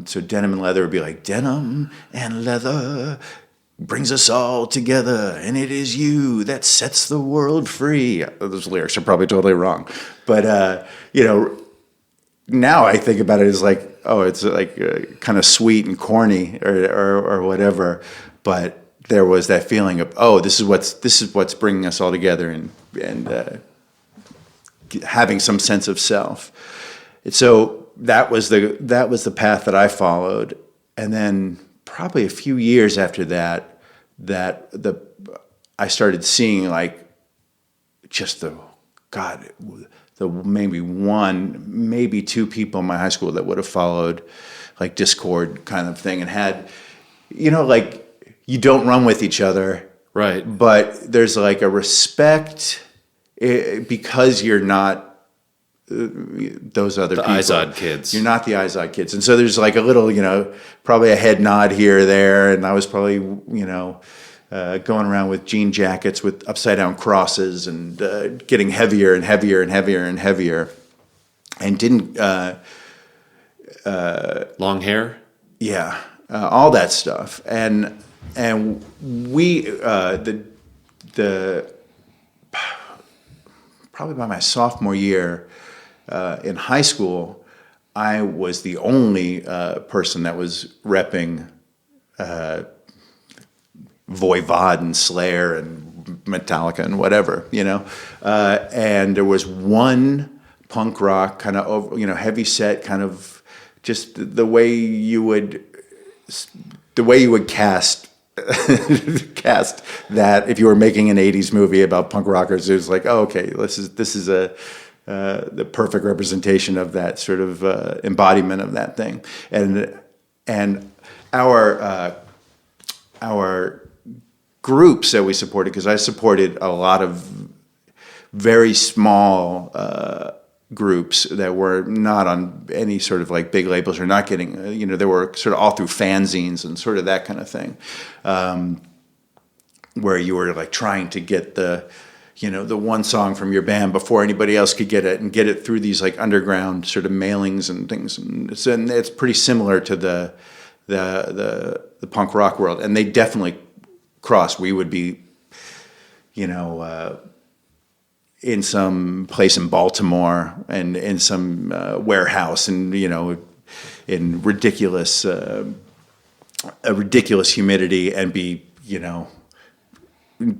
so Denim and Leather would be like, denim and leather brings us all together, and it is you that sets the world free. Those lyrics are probably totally wrong, but now I think about it as like, oh, it's kind of sweet and corny or whatever, but there was that feeling of, oh, this is what's bringing us all together and having some sense of self. And so that was the path that I followed, and then probably a few years after that I started seeing maybe two people in my high school that would have followed Discord kind of thing and had, you don't run with each other. Right. But there's a respect because you're not those other people. Izod kids. You're not the Izod kids. And so there's a little, probably a head nod here or there. And I was probably, going around with jean jackets with upside down crosses and getting heavier and heavier and heavier and heavier. And didn't... long hair? Yeah. All that stuff. And we, probably by my sophomore year in high school, I was the only person that was repping Voivod and Slayer and Metallica and whatever, and there was one punk rock kind of, heavy set kind of, just the way you would cast that if you were making an 80s movie about punk rockers. It was like, oh, okay, this is the perfect representation of that sort of embodiment of that thing. And our groups that we supported, because I supported a lot of very small groups that were not on any sort of big labels or not getting, they were sort of all through fanzines and sort of that kind of thing, where you were trying to get the one song from your band before anybody else could get it, and get it through these underground sort of mailings and things. And it's pretty similar to the punk rock world, and they definitely crossed. We would be, in some place in Baltimore and in some warehouse, and in ridiculous humidity, and be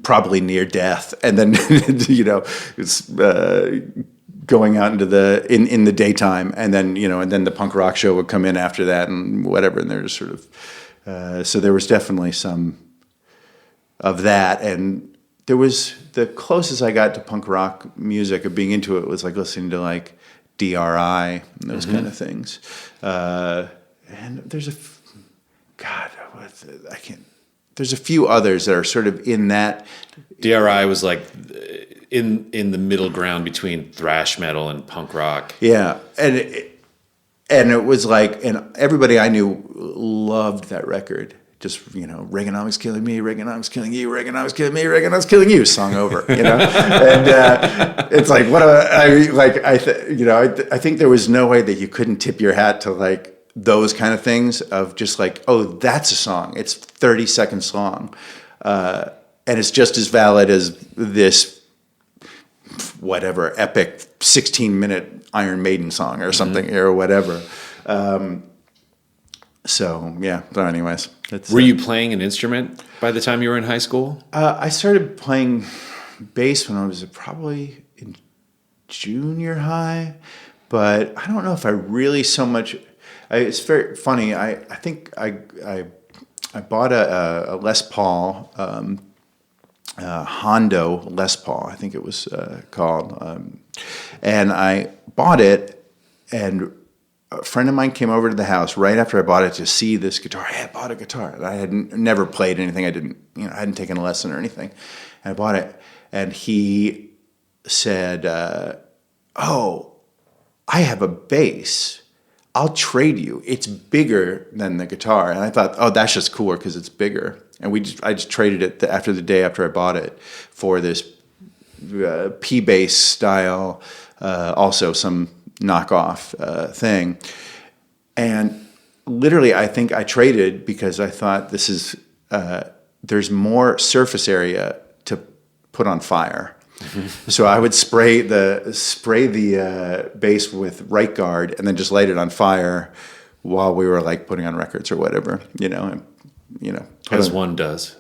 probably near death, and then it's going out into in the daytime, and then the punk rock show would come in after that and whatever, and there's sort of so there was definitely some of that, and there was the closest I got to punk rock music of being into it was like listening to like DRI and those kind of things, and there's there's a few others that are sort of in that. DRI was like in the middle ground between thrash metal and punk rock. Yeah, and it was like, and everybody I knew loved that record. Just, Reaganomics killing me, Reaganomics killing you, Reaganomics killing me, Reaganomics killing you, song over, and it's like, I think there was no way that you couldn't tip your hat to like those kind of things of just like, oh, that's a song. It's 30-second song. And it's just as valid as this, whatever, epic 16-minute Iron Maiden song or something or whatever. So, yeah. But anyways. Were you playing an instrument by the time you were in high school? I started playing bass when I was probably in junior high. But I don't know if I really so much... it's very funny. I think I bought a Les Paul, Hondo Les Paul, I think it was called, and I bought it, and a friend of mine came over to the house right after I bought it to see this guitar. Hey, I bought a guitar, and I had never played anything. I hadn't taken a lesson or anything, and I bought it, and he said, "Oh, I have a bass. I'll trade you. It's bigger than the guitar." And I thought, oh, that's just cooler because it's bigger. And I just traded it after the day after I bought it for this P-bass style, also some knockoff thing. And literally, I think I traded because I thought there's more surface area to put on fire. So I would spray the bass with right guard and then just light it on fire while we were like putting on records or whatever, As one does.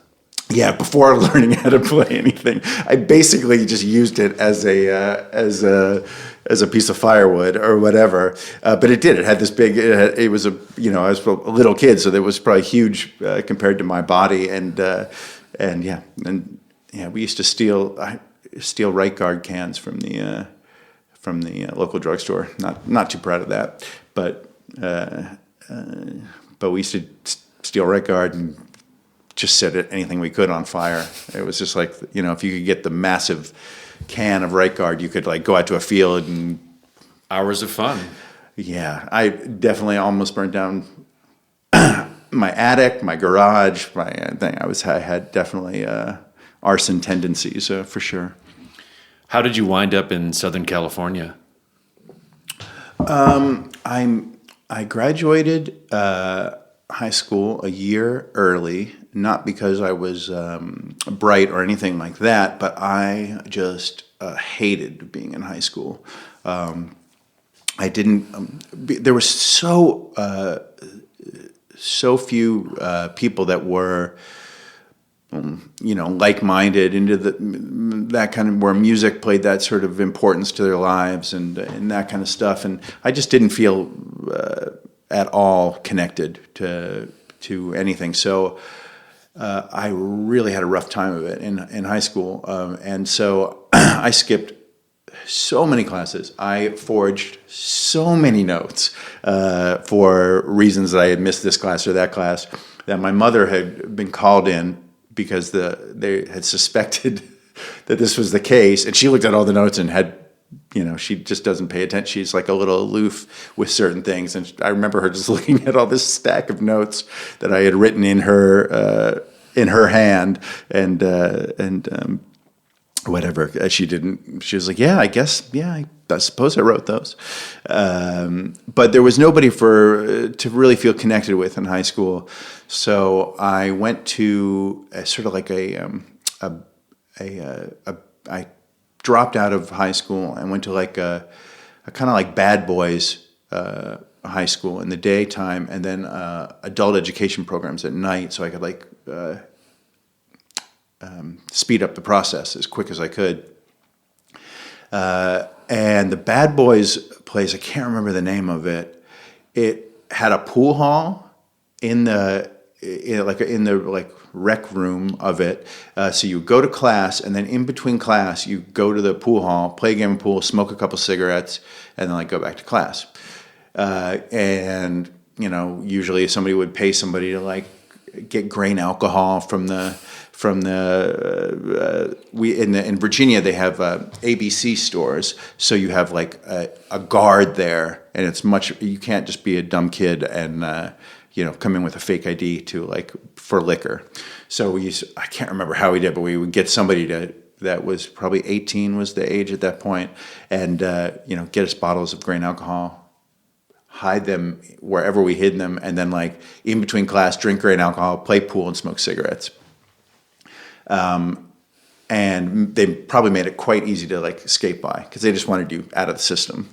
Yeah, before learning how to play anything, I basically just used it as a piece of firewood or whatever. But it did. It had this big. It was I was a little kid, so it was probably huge compared to my body, and we used to steal right guard cans from the local drugstore. Not too proud of that, but we used to steal right guard and just set anything we could on fire. It was just like, if you could get the massive can of right guard, you could like go out to a field and hours of fun. Yeah, I definitely almost burned down my attic, my garage, my thing. I had definitely arson tendencies for sure. How did you wind up in Southern California? I graduated high school a year early, not because I was bright or anything like that, but I just hated being in high school. I didn't. There were so few people that were, like-minded into that kind of, where music played that sort of importance to their lives and that kind of stuff. And I just didn't feel at all connected to anything. So I really had a rough time of it in high school. And so I skipped so many classes. I forged so many notes for reasons that I had missed this class or that class, that my mother had been called in because they had suspected that this was the case. And she looked at all the notes and had, she just doesn't pay attention. She's like a little aloof with certain things. And I remember her just looking at all this stack of notes that I had written in her hand and whatever. She was like, yeah, I suppose I wrote those. But there was nobody to really feel connected with in high school. So I went to I dropped out of high school and went to like a kind of like bad boys high school in the daytime, and then adult education programs at night. So I could speed up the process as quick as I could. And the Bad Boys place, I can't remember the name of it. It had a pool hall in the rec room of it. So you go to class, and then in between class, you go to the pool hall, play a game of pool, smoke a couple cigarettes, and then like go back to class. And you know, usually somebody would pay somebody to like get grain alcohol in Virginia they have ABC stores, so you have like a guard there, and it's you can't just be a dumb kid and come in with a fake ID for liquor. So I can't remember how we did, but we would get somebody that was probably 18 was the age at that point, and get us bottles of grain alcohol, hide them wherever we hid them, and then like in between class, drink grain alcohol, play pool, and smoke cigarettes. And they probably made it quite easy to like escape by, because they just wanted you out of the system,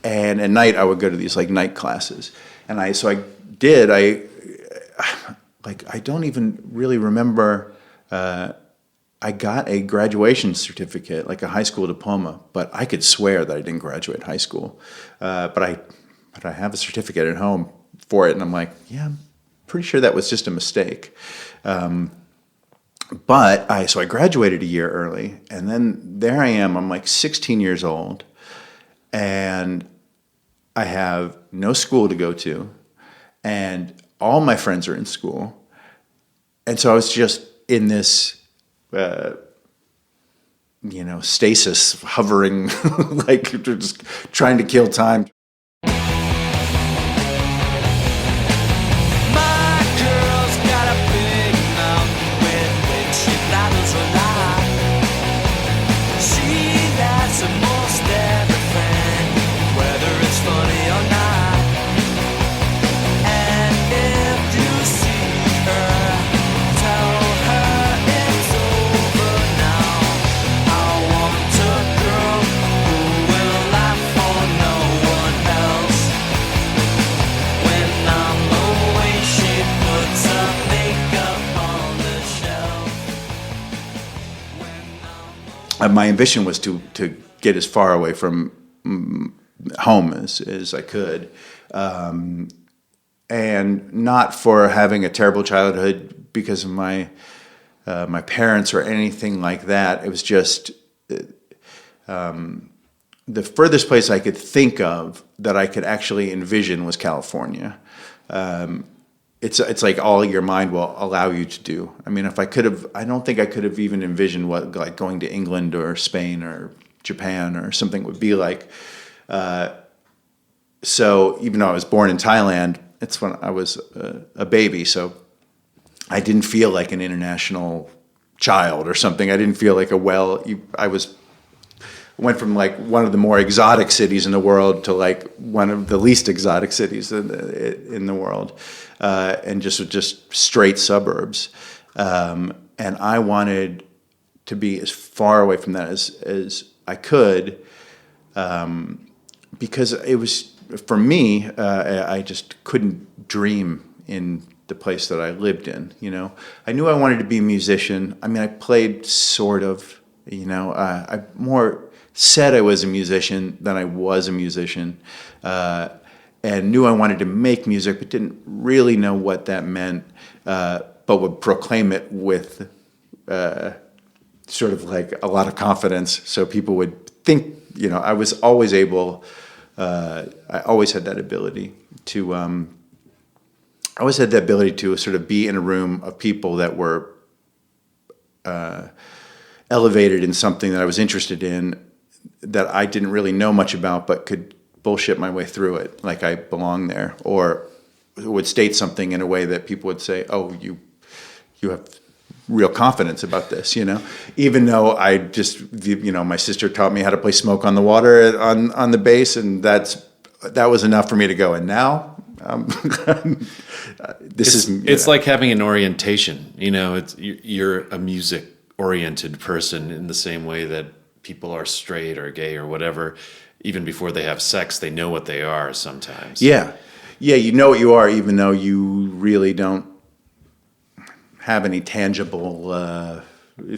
and at night I would go to these like night classes, and I don't even really remember. I got a graduation certificate, like a high school diploma, but I could swear that I didn't graduate high school. But I have a certificate at home for it, and I'm like, yeah, I'm pretty sure that was just a mistake. But I graduated a year early, and then there I am. I'm like 16 years old, and I have no school to go to, and all my friends are in school, and so I was just in this, stasis, hovering, like just trying to kill time. My ambition was to get as far away from home as I could, and not for having a terrible childhood because of my parents or anything like that. It was just the furthest place I could think of that I could actually envision was California. It's like all your mind will allow you to do. I mean, if I could have, I don't think I could have even envisioned what like going to England or Spain or Japan or something would be like. So even though I was born in Thailand, it's when I was a baby, so I didn't feel like an international child or something. I didn't feel like went from like one of the more exotic cities in the world to like one of the least exotic cities in the world, and just straight suburbs. And I wanted to be as far away from that as I could, because it was, for me, I just couldn't dream in the place that I lived in. I knew I wanted to be a musician. I mean, I played sort of. I more said I was a musician than I was a musician, and knew I wanted to make music, but didn't really know what that meant, but would proclaim it with sort of like a lot of confidence, so people would think, I was always able, I always had that ability to, sort of be in a room of people that were elevated in something that I was interested in, that I didn't really know much about, but could bullshit my way through it, like I belong there, or would state something in a way that people would say, "Oh, you have real confidence about this," Even though I just, my sister taught me how to play "Smoke on the Water" on the bass, and that was enough for me to go. And now, it's like having an orientation. You're a music-oriented person in the same way that people are straight or gay or whatever. Even before they have sex, they know what they are sometimes. Yeah, you know what you are, even though you really don't have any tangible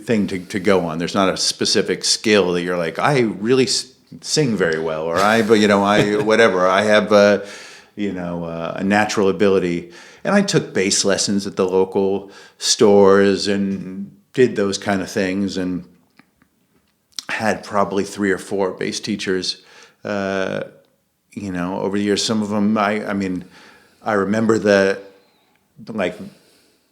thing to go on. There's not a specific skill that you're like, I really sing very well, or I whatever. I have a natural ability. And I took bass lessons at the local stores and did those kind of things, and had probably 3 or 4 bass teachers, over the years. Some of them, I remember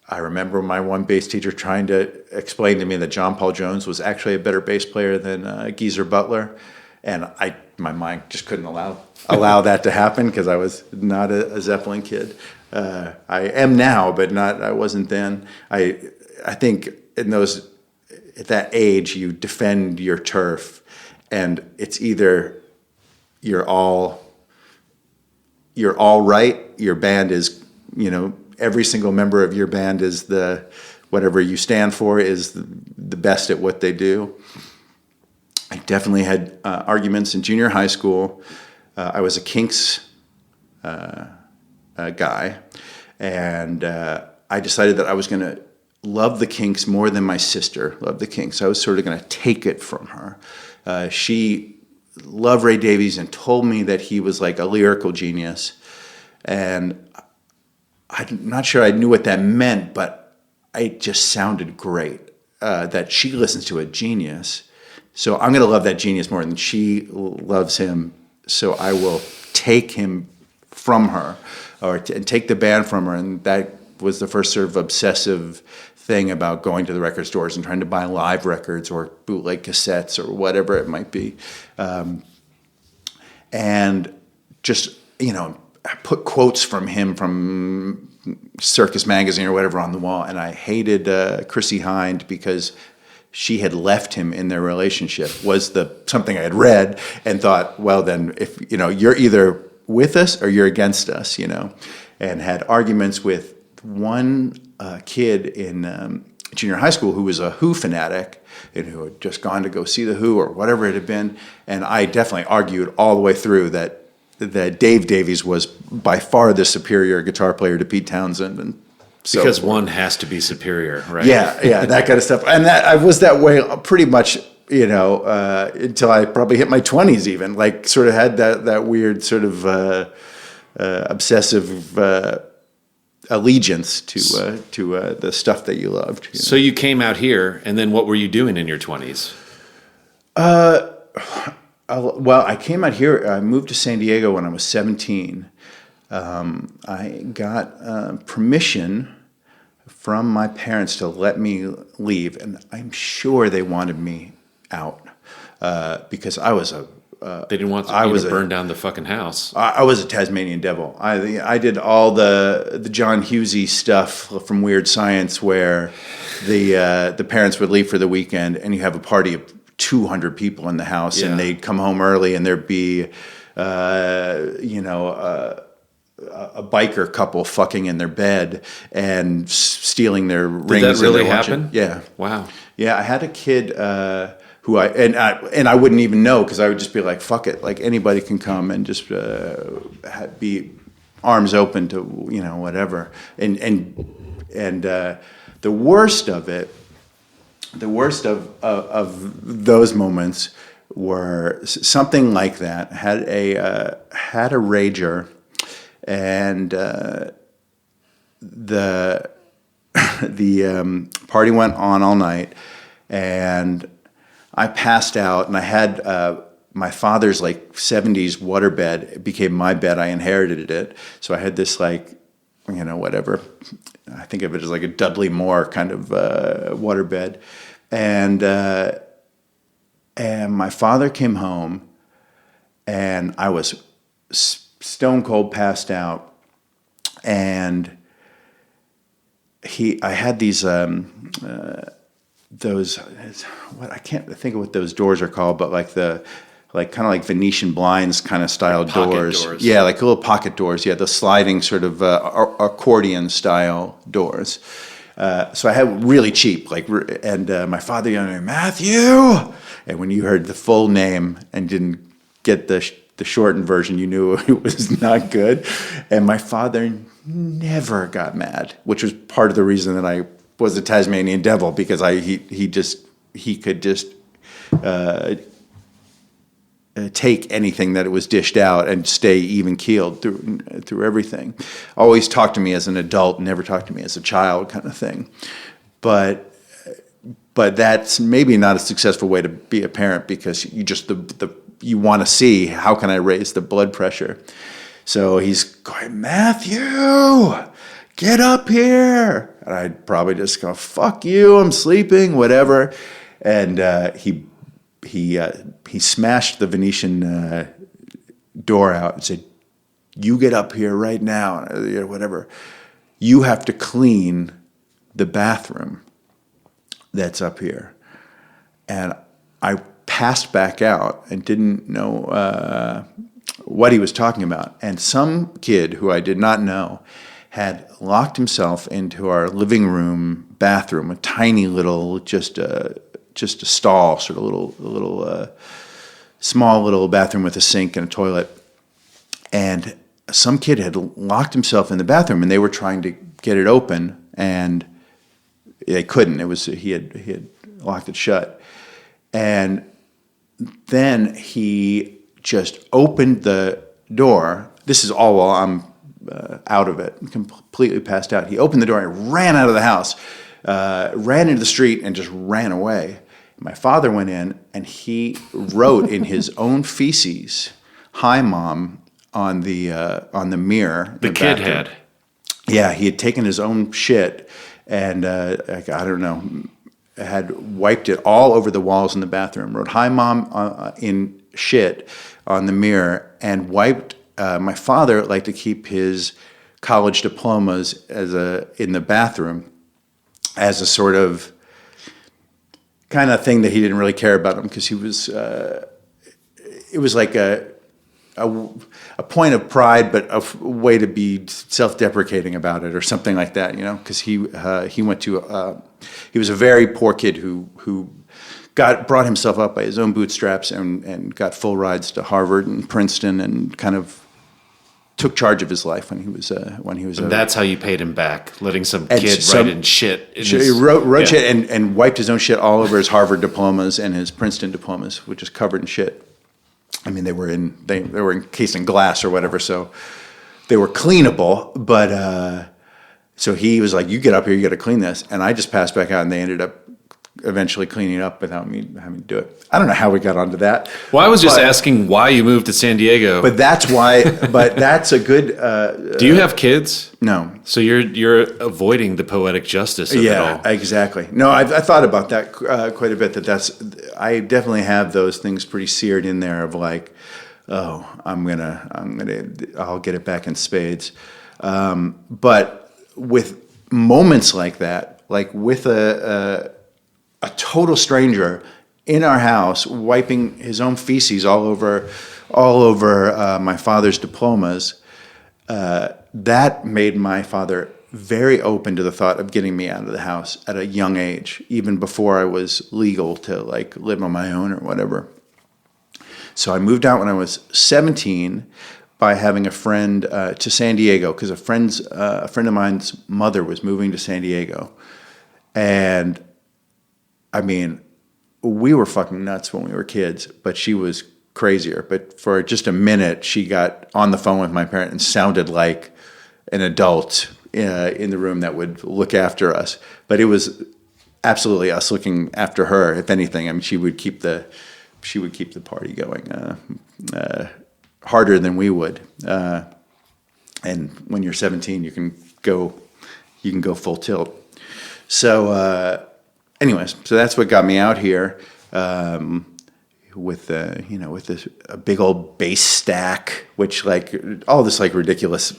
I remember my one bass teacher trying to explain to me that John Paul Jones was actually a better bass player than Geezer Butler, and my mind just couldn't allow that to happen because I was not a Zeppelin kid. I am now, but I wasn't then. I think at that age you defend your turf, and it's either you're all right. Your band is, every single member of your band is whatever you stand for is the best at what they do. I definitely had arguments in junior high school. I was a Kinks guy, and I decided that I was going to love the Kinks more than my sister loved the Kinks. I was sort of going to take it from her. She loved Ray Davies and told me that he was like a lyrical genius, and I'm not sure I knew what that meant, but it just sounded great that she listens to a genius. So I'm going to love that genius more than she loves him. So I will take him from her, and take the band from her. And that was the first sort of obsessive thing about going to the record stores and trying to buy live records or bootleg cassettes or whatever it might be. And just, I put quotes from him from Circus Magazine or whatever on the wall. And I hated Chrissy Hind because she had left him in their relationship, was something I had read, and thought, well, then if, you're either with us or you're against us, and had arguments with one kid in junior high school who was a Who fanatic and who had just gone to go see the Who or whatever it had been. And I definitely argued all the way through that Dave Davies was by far the superior guitar player to Pete Townsend. And so, because one has to be superior, right? Yeah, that kind of stuff. And I was that way pretty much, until I probably hit my 20s even, like sort of had that weird sort of obsessive allegiance to the stuff that you loved. So you came out here, and then what were you doing in your 20s? Well, I came out here. I moved to San Diego when I was 17. I got permission from my parents to let me leave, and I'm sure they wanted me out because I was they didn't want you to burn down the fucking house. I was a Tasmanian devil. I did all the John Hughesy stuff from Weird Science, where the parents would leave for the weekend, and you have a party of 200 people in the house, and they'd come home early, and there'd be a biker couple fucking in their bed and stealing their rings. Did that really happen? Yeah. Wow. Yeah, I had a kid who I wouldn't even know, because I would just be like, fuck it, like anybody can come and just be arms open to whatever. And the worst of it, of those moments were something like that. Had a rager, and the party went on all night, and I passed out, and I had my father's like 70s waterbed. It became my bed. I inherited it. So I had this whatever. I think of it as like a Dudley Moore kind of waterbed. And my father came home, and I was stone cold passed out. And I had these those, what, I can't think of what those doors are called, but kind of like Venetian blinds kind of style doors. Yeah, like little pocket doors. Yeah, the sliding sort of accordion style doors. So I had really cheap, and my father yelled at me, Matthew! And when you heard the full name and didn't get the shortened version, you knew it was not good. And my father never got mad, which was part of the reason that I was a Tasmanian devil because he could just take anything that it was dished out and stay even keeled through everything. Always talk to me as an adult, never talk to me as a child, kind of thing. But that's maybe not a successful way to be a parent because you just you want to see how can I raise the blood pressure. So he's going, Matthew, get up here. And I'd probably just go, fuck you, I'm sleeping, whatever. And he smashed the Venetian door out and said, you get up here right now, whatever. You have to clean the bathroom that's up here. And I passed back out and didn't know what he was talking about. And some kid who I did not know had locked himself into our living room bathroom, a tiny little, just a stall, sort of little small little bathroom with a sink and a toilet. And some kid had locked himself in the bathroom, and they were trying to get it open, and they couldn't. He had locked it shut. And then he just opened the door. This is all while I'm out of it, completely passed out. He opened the door and ran out of the house, ran into the street, and just ran away. My father went in, and he wrote in his own feces, "Hi, Mom," on the mirror. The kid had. Yeah, he had taken his own shit and, I don't know, had wiped it all over the walls in the bathroom, wrote "Hi, Mom" in shit on the mirror, and wiped. My father liked to keep his college diplomas in the bathroom as a sort of kind of thing that he didn't really care about them because he was. It was like a point of pride, but a way to be self-deprecating about it, or something like that, because he went to he was a very poor kid who brought himself up by his own bootstraps and got full rides to Harvard and Princeton, and kind of took charge of his life when he was And that's how you paid him back, letting some kid write in shit. He wrote shit and wiped his own shit all over his Harvard diplomas and his Princeton diplomas, which is covered in shit. I mean, they were encased in glass or whatever, so they were cleanable. But so he was like, "You get up here, you got to clean this," and I just passed back out, and they ended up eventually cleaning up without me having to do it. I don't know how we got onto that. Well, I was just asking why you moved to San Diego. But that's why. But that's a good. Do you have kids? No. So you're avoiding the poetic justice of it all. Yeah, exactly. No, I thought about that quite a bit. I definitely have those things pretty seared in there of like, oh, I'll get it back in spades. But with moments like that, like with a total stranger in our house wiping his own feces all over my father's diplomas, that made my father very open to the thought of getting me out of the house at a young age, even before I was legal to like live on my own or whatever. So I moved out when I was 17 by having a friend to San Diego, because a friend of mine's mother was moving to San Diego. And I mean, we were fucking nuts when we were kids, but she was crazier. But for just a minute, she got on the phone with my parent and sounded like an adult in the room that would look after us. But it was absolutely us looking after her. If anything, I mean, she would keep the party going harder than we would. And when you're 17, you can go full tilt. So. Anyways, so that's what got me out here with this a big old bass stack, which like all this like ridiculous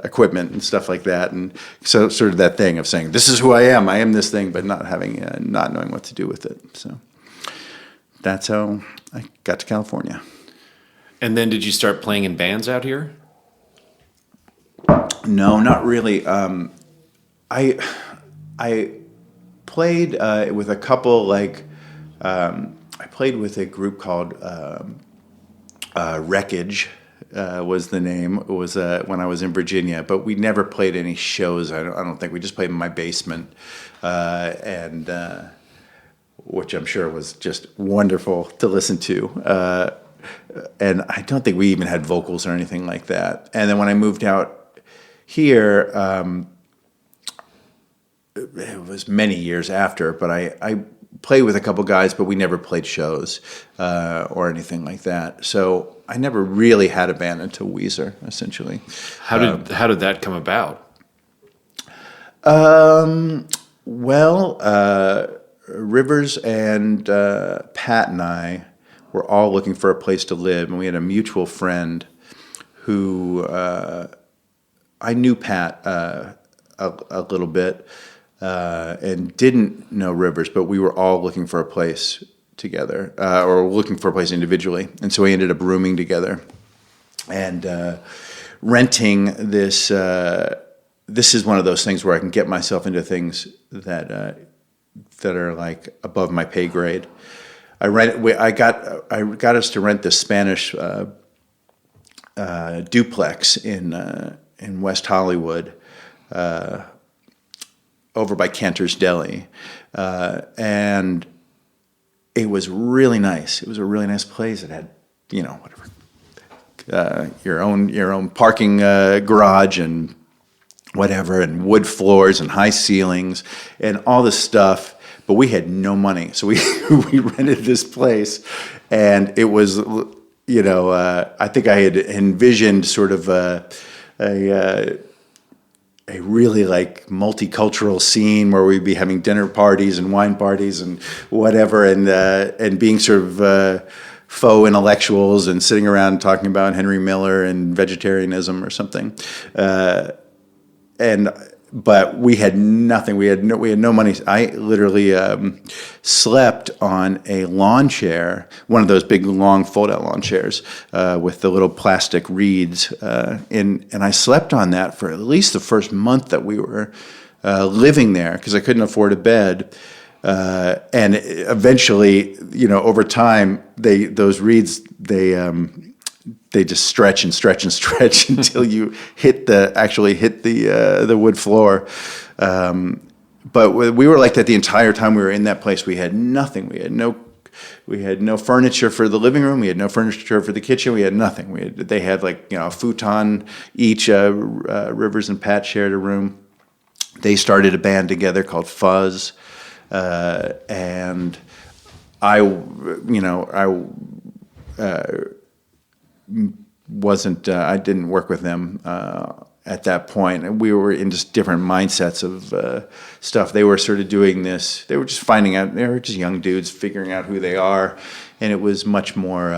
equipment and stuff like that, and so sort of that thing of saying this is who I am this thing, but not knowing what to do with it. So that's how I got to California. And then did you start playing in bands out here? No, not really. I played with a couple, like I played with a group called Wreckage, was the name. It was when I was in Virginia, but we never played any shows. I don't think. We just played in my basement, and which I'm sure was just wonderful to listen to. And I don't think we even had vocals or anything like that. And then when I moved out here, it was many years after, but I played with a couple guys, but we never played shows or anything like that. So I never really had a band until Weezer, essentially. How did that come about? Rivers and Pat and I were all looking for a place to live, and we had a mutual friend who I knew Pat a little bit and didn't know Rivers, but we were all looking for a place together, or looking for a place individually, and so we ended up rooming together and renting this. This is one of those things where I can get myself into things that are like above my pay grade. I got us to rent this Spanish duplex in West Hollywood, over by Cantor's Deli, and it was really nice. It was a really nice place. It had, your own parking garage and whatever, and wood floors and high ceilings and all this stuff. But we had no money, so we rented this place, and it was, I think I had envisioned sort of a really like multicultural scene where we'd be having dinner parties and wine parties and whatever, and being sort of faux intellectuals and sitting around talking about Henry Miller and vegetarianism or something, But we had nothing. We had no money. I literally slept on a lawn chair, one of those big long fold-out lawn chairs with the little plastic reeds, and I slept on that for at least the first month that we were living there, because I couldn't afford a bed. And eventually, over time, those reeds they just stretch and stretch and stretch until you hit the wood floor. But we were like that the entire time we were in that place. We had nothing. We had no furniture for the living room. We had no furniture for the kitchen. We had nothing. They had a futon each. Rivers and Pat shared a room. They started a band together called Fuzz, and I didn't work with them at that point, and we were in just different mindsets of stuff. They were sort of doing this. They were just finding out. They were just young dudes figuring out who they are, and it was much more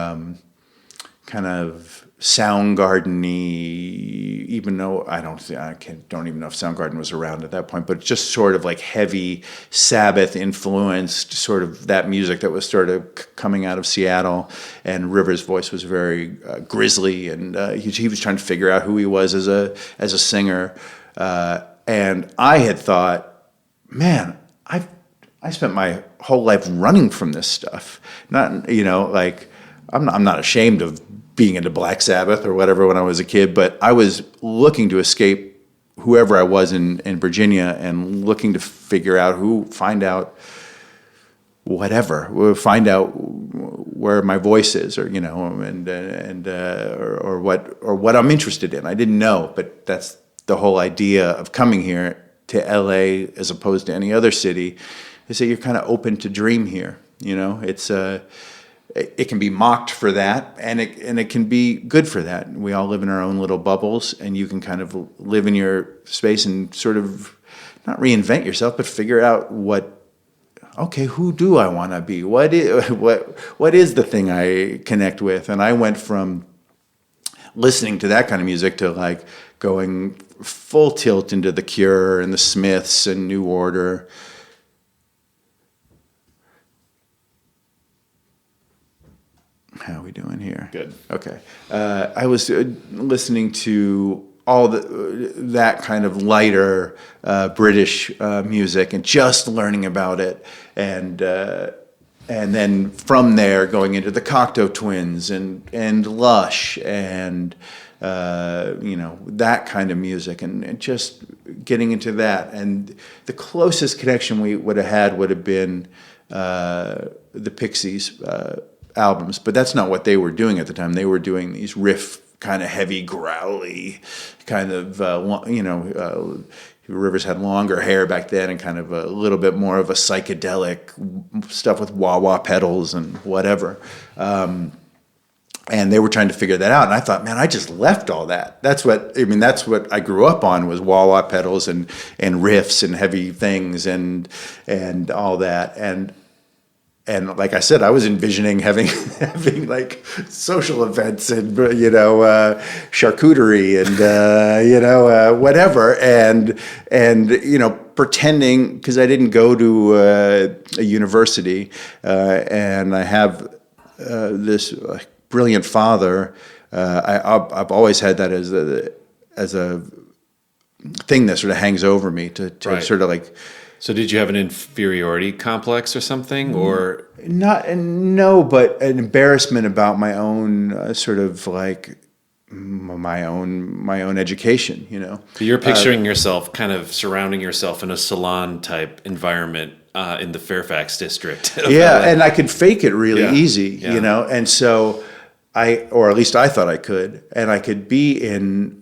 kind of Soundgarden-y. Even though I don't even know if Soundgarden was around at that point, but just sort of like heavy Sabbath influenced, sort of that music that was sort of coming out of Seattle. And Rivers' voice was very grisly, and he was trying to figure out who he was as a singer. And I had thought, man, I spent my whole life running from this stuff. I'm not ashamed of being into Black Sabbath or whatever when I was a kid, but I was looking to escape whoever I was in Virginia, and looking to find out where my voice is, or what I'm interested in. I didn't know, but that's the whole idea of coming here to LA as opposed to any other city, is that you're kind of open to dream here. It can be mocked for that, and it can be good for that. We all live in our own little bubbles, and you can kind of live in your space and sort of not reinvent yourself, but figure out who do I want to be? What is the thing I connect with? And I went from listening to that kind of music to like going full tilt into The Cure and the Smiths and New Order. How are we doing here? Good. Okay. I was listening to all that kind of lighter British music and just learning about it, and and then from there going into the Cocteau Twins and Lush and that kind of music and just getting into that. And the closest connection we would have been the Pixies albums, but that's not what they were doing at the time. They were doing these riff kind of heavy, growly kind of Rivers had longer hair back then and kind of a little bit more of a psychedelic stuff with wah-wah pedals and whatever. And they were trying to figure that out. And I thought, man, I just left all that. That's what I grew up on, was wah-wah pedals and riffs and heavy things and all that. And like I said, I was envisioning having like social events and charcuterie and whatever and pretending, because I didn't go to a university and I have this brilliant father. I've always had that as a thing that sort of hangs over me to right. sort of like. So did you have an inferiority complex or something, or no, but an embarrassment about my own sort of like my own education, So you're picturing yourself kind of surrounding yourself in a salon type environment in the Fairfax district. Yeah, and I could fake it really easy, Yeah. And so or at least I thought I could, and I could be in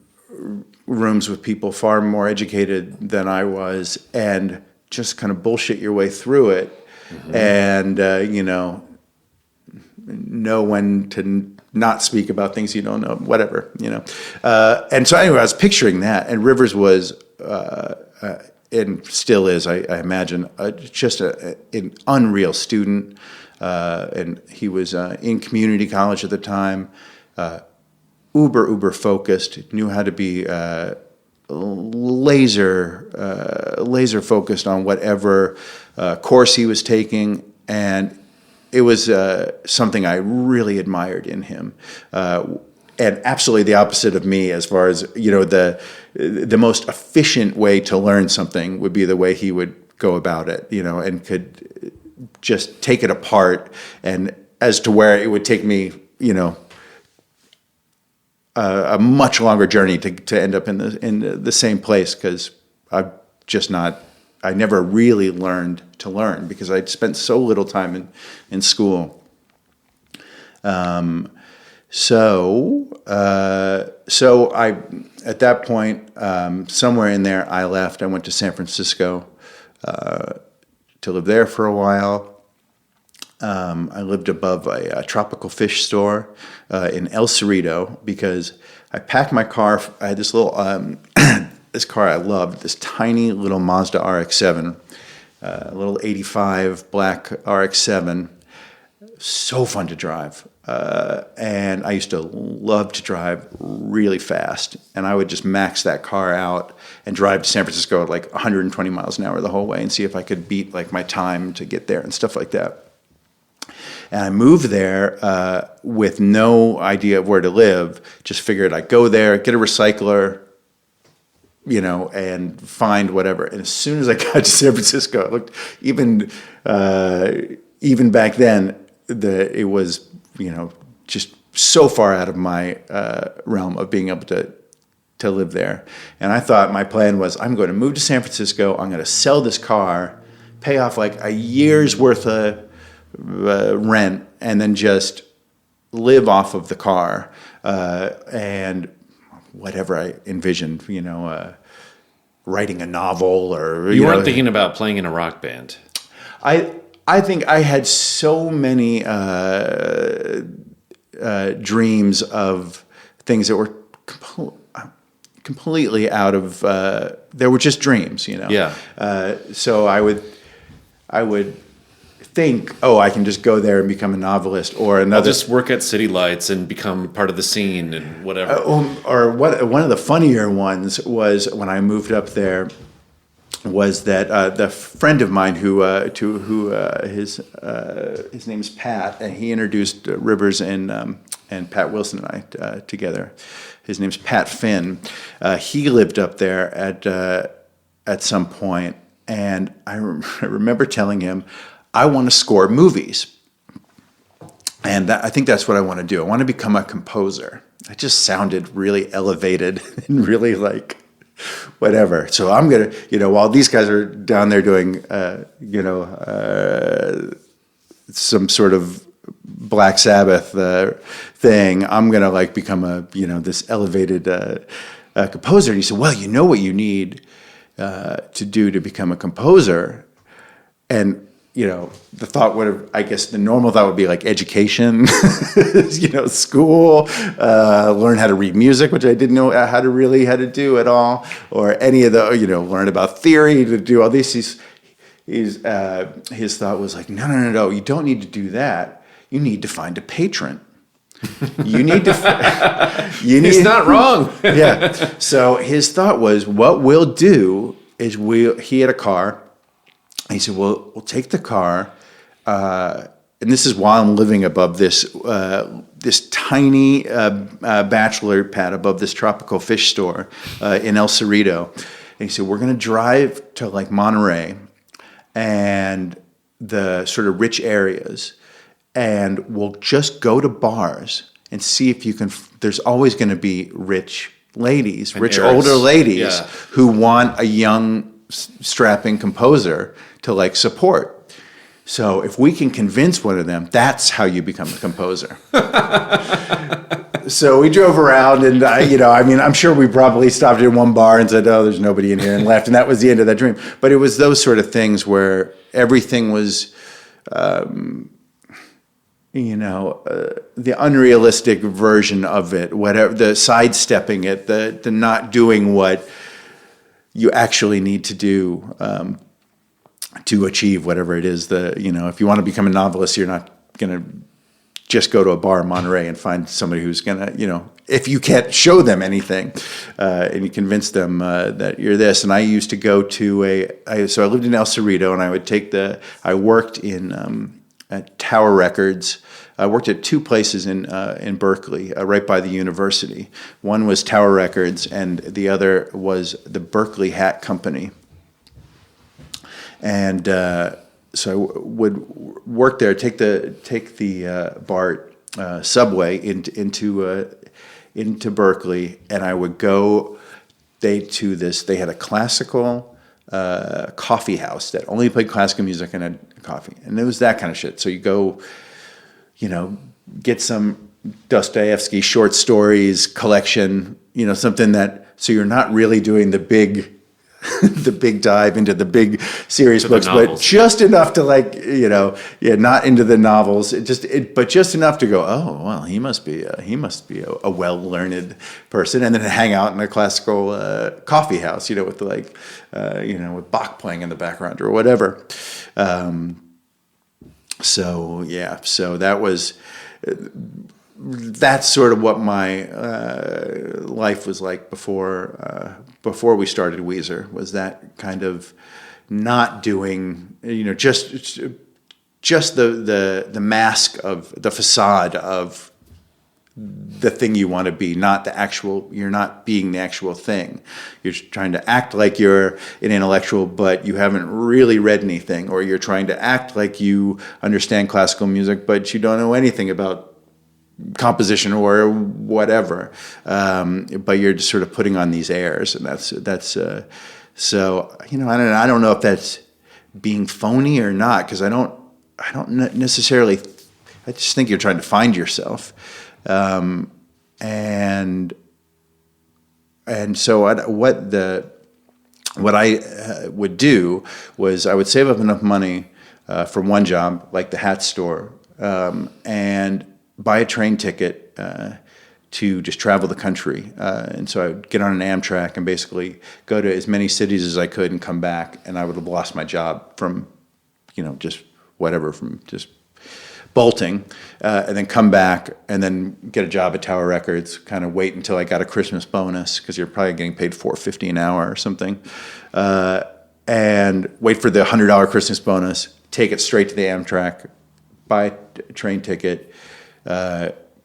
rooms with people far more educated than I was, and just kind of bullshit your way through it, and know when to not speak about things you don't know, whatever, And so anyway, I was picturing that, and Rivers was, and still is, I imagine, just an unreal student, and he was in community college at the time, uber focused, knew how to be laser focused on whatever course he was taking, and it was something I really admired in him, and absolutely the opposite of me as far as the most efficient way to learn something would be the way he would go about it, and could just take it apart, and as to where it would take me, a much longer journey to end up in the same place, because I never really learned to learn because I'd spent so little time in school. So I, at that point, somewhere in there, I left. I went to San Francisco to live there for a while. I lived above a tropical fish store in El Cerrito because I packed my car. I had this little this car I loved, this tiny little Mazda RX-7, a little 85 black RX-7. So fun to drive. And I used to love to drive really fast. And I would just max that car out and drive to San Francisco at like 120 miles an hour the whole way and see if I could beat like my time to get there and stuff like that. And I moved there with no idea of where to live. Just figured I'd go there, get a recycler, and find whatever. And as soon as I got to San Francisco, it looked even back then it was just so far out of my realm of being able to live there. And I thought my plan was, I'm going to move to San Francisco. I'm going to sell this car, pay off like a year's worth of rent, and then just live off of the car and whatever I envisioned, writing a novel or you weren't thinking about playing in a rock band. I think I had so many dreams of things that were completely out of. They were just dreams, Yeah. So I would think, I can just go there and become a novelist, or another. I'll just work at City Lights and become part of the scene and whatever. Or one of the funnier ones was when I moved up there. Was that the friend of mine who his name's Pat, and he introduced Rivers and Pat Wilson and I together. His name's Pat Finn. He lived up there at some point, and I remember telling him, I want to score movies. And I think that's what I want to do. I want to become a composer. It just sounded really elevated and really like whatever. So I'm going to, while these guys are down there doing, some sort of Black Sabbath thing, I'm going to like become this elevated composer. And he said, well, you know what you need to do to become a composer? And the thought would have, I guess the normal thought would be like education, school, learn how to read music, which I didn't know how to do at all, or any of the, learn about theory, to do all these. His thought was like, no, you don't need to do that. You need to find a patron. You need to. He's not wrong. Yeah. So his thought was, what we'll do is he had a car. He said, well, we'll take the car, and this is while I'm living above this tiny bachelor pad above this tropical fish store in El Cerrito. And he said, we're going to drive to like Monterey and the sort of rich areas, and we'll just go to bars and see if you can, there's always going to be rich ladies, older ladies who want a young, strapping composer to like support. So if we can convince one of them, that's how you become a composer. So we drove around, and I'm sure we probably stopped in one bar and said, oh, there's nobody in here, and left, and that was the end of that dream. But it was those sort of things where everything was, the unrealistic version of it, whatever, the sidestepping it, the not doing what you actually need to do to achieve whatever it is. If you want to become a novelist, you're not going to just go to a bar in Monterey and find somebody who's going to, if you can't show them anything and you convince them that you're this. And I used to go to so I lived in El Cerrito, and I would I worked in at Tower Records. I worked at two places in Berkeley, right by the university. One was Tower Records, and the other was the Berkeley Hat Company. And so I would work there, take the BART subway into Berkeley, and I would go. They had a classical coffee house that only played classical music and had coffee, and it was that kind of shit. So you go, get some Dostoevsky short stories collection, something that, so you're not really doing the big dive into the big serious books, but just enough to not into the novels, but just enough to go, oh, well, he must be a well-learned person, and then hang out in a classical coffee house, with with Bach playing in the background or whatever. So that's sort of what my life was like before we started Weezer, was that kind of not doing, just the mask of the facade of the thing you want to be, you're not being the actual thing. You're trying to act like you're an intellectual, but you haven't really read anything, or you're trying to act like you understand classical music, but you don't know anything about composition or whatever. But you're just sort of putting on these airs, and that's so, I don't know if that's being phony or not, because I don't necessarily, I just think you're trying to find yourself. And so what I would do was I would save up enough money for one job, like the hat store, and buy a train ticket to just travel the country. And so I would get on an Amtrak and basically go to as many cities as I could and come back, and I would have lost my job from, just whatever, from just bolting, and then come back and then get a job at Tower Records, kind of wait until I got a Christmas bonus, because you're probably getting paid $4.50 an hour or something, and wait for the $100 Christmas bonus, take it straight to the Amtrak, buy a train ticket,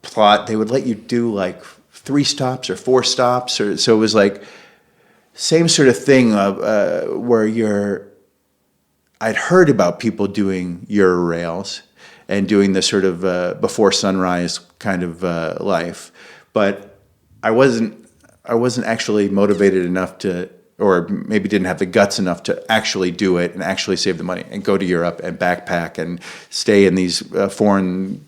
plot. They would let you do like 3 stops or 4 stops, so it was like same sort of thing where you're I'd heard about people doing Eurorails and doing this sort of before sunrise kind of life, but I wasn't actually motivated enough to, or maybe didn't have the guts enough to actually do it and actually save the money and go to Europe and backpack and stay in these foreign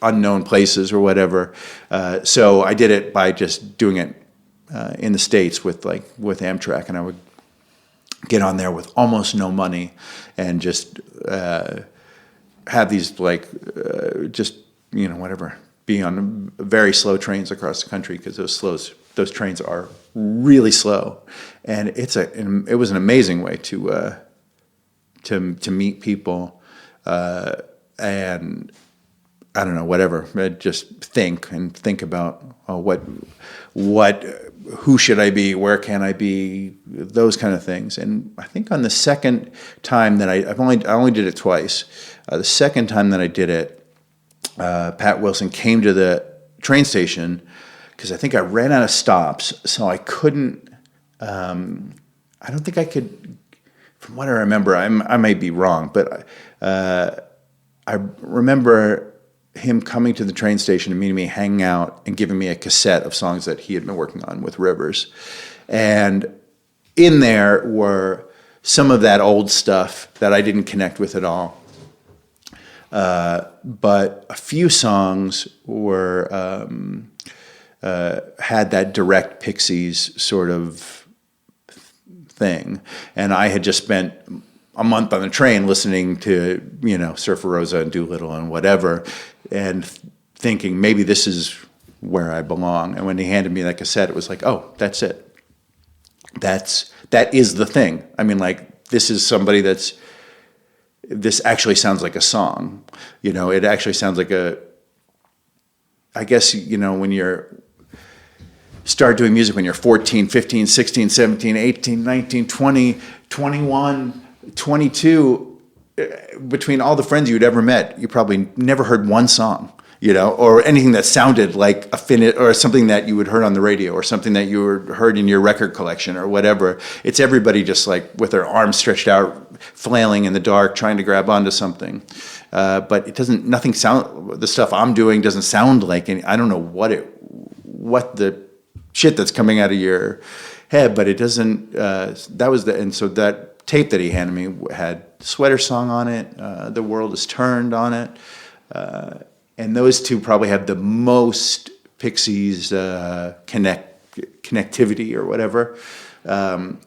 unknown places or whatever. So I did it by just doing it in the States with Amtrak, and I would get on there with almost no money and just have these just whatever, be on very slow trains across the country, because those trains are really slow, and it was an amazing way to meet people, and I don't know, whatever. Just think about who should I be, where can I be, those kind of things. And I think on the second time that I only did it twice. The second time that I did it, Pat Wilson came to the train station, because I think I ran out of stops, so I couldn't. I don't think I could. From what I remember, I may be wrong, but I remember him coming to the train station and meeting me, hanging out, and giving me a cassette of songs that he had been working on with Rivers. And in there were some of that old stuff that I didn't connect with at all. But a few songs were had that direct Pixies sort of thing. And I had just spent a month on the train listening to, Surfer Rosa and Doolittle and whatever, and thinking maybe this is where I belong. And when he handed me that cassette, it was like, oh, that's it. That is the thing. I mean, this is somebody this actually sounds like a song. It actually sounds like I guess, when you're start doing music when you're 14, 15, 16, 17, 18, 19, 20, 21, 22, between all the friends you'd ever met, you probably never heard one song, or anything that sounded like or something that you had heard on the radio, or something that you heard in your record collection or whatever. It's everybody just with their arms stretched out, flailing in the dark, trying to grab onto something. But the stuff I'm doing doesn't sound like any, I don't know what the shit that's coming out of your head, but it doesn't, and so that tape that he handed me had Sweater Song on it, The World Is Turned on it, and those two probably have the most Pixies connectivity or whatever, and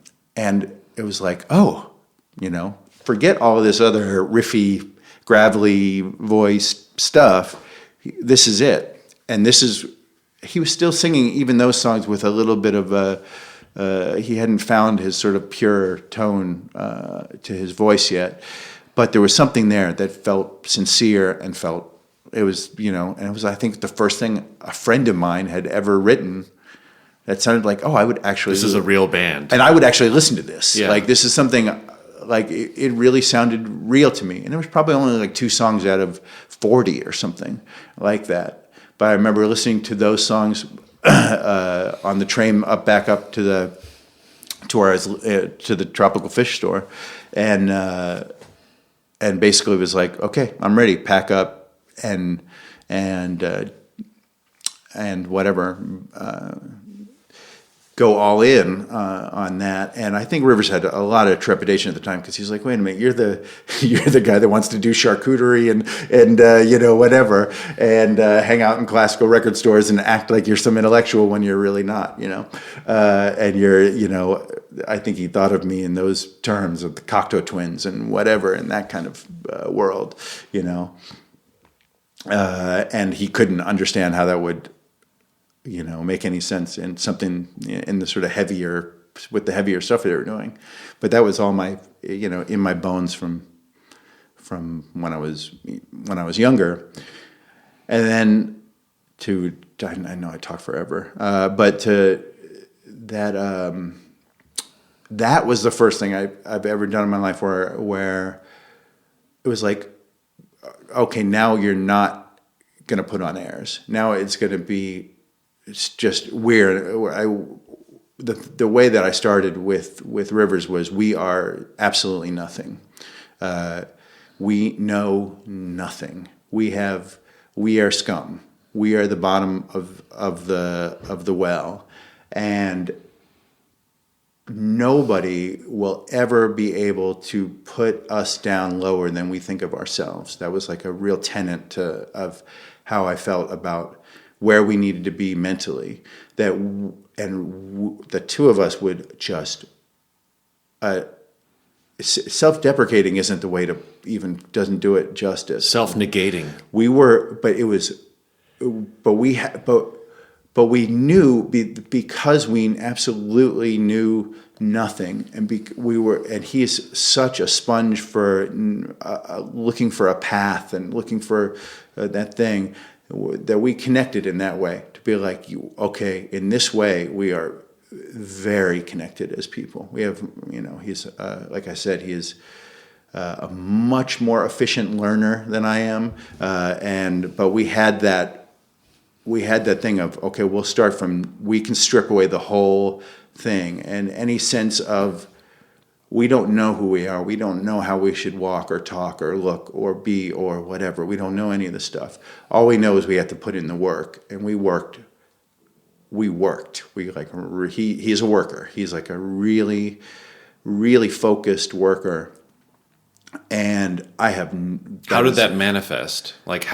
it was like, oh, forget all of this other riffy, gravelly voiced stuff. This is it, and he was still singing even those songs with a little bit of he hadn't found his sort of pure tone to his voice yet, but there was something there that felt sincere and it was, and it was, I think, the first thing a friend of mine had ever written that sounded like, oh, I would actually. This is a real band. And I would actually listen to this. Yeah. This is something, it really sounded real to me. And there was probably only 2 songs out of 40 or something like that. But I remember listening to those songs on the train back up to the tropical fish store, and basically it was like, okay, I'm ready, pack up and whatever, go all in on that. And I think Rivers had a lot of trepidation at the time, because he's like, wait a minute, you're the guy that wants to do charcuterie and whatever, and hang out in classical record stores and act like you're some intellectual when you're really not, and you're, I think he thought of me in those terms of the Cocteau Twins and whatever, in that kind of world, and he couldn't understand how that would make any sense in something in the sort of heavier stuff they were doing. But that was all my, in my bones from when I was younger. And then I know I talk forever, but that was the first thing I've ever done in my life where it was like, okay, now you're not going to put on airs. Now it's going to be, it's just weird. the way that I started with Rivers was, we are absolutely nothing. We know nothing. We are scum. We are the bottom of the well, and nobody will ever be able to put us down lower than we think of ourselves. That was like a real tenet of how I felt about where we needed to be mentally. The two of us would just self-deprecating isn't the way to even, doesn't do it justice. Self-negating. We were, but we knew, because we absolutely knew nothing, and and he is such a sponge for looking for a path and looking for that thing, that we connected in that way, to be like, okay, in this way we are very connected as people. We have, he's like I said, he is a much more efficient learner than I am, but we had that thing of, okay, we'll start from, we can strip away the whole thing, and any sense of, we don't know who we are, we don't know how we should walk or talk or look or be or whatever, we don't know any of the stuff. All we know is we have to put in the work, and we worked. He's a worker. He's like a really, really focused worker. And how did that manifest? Like,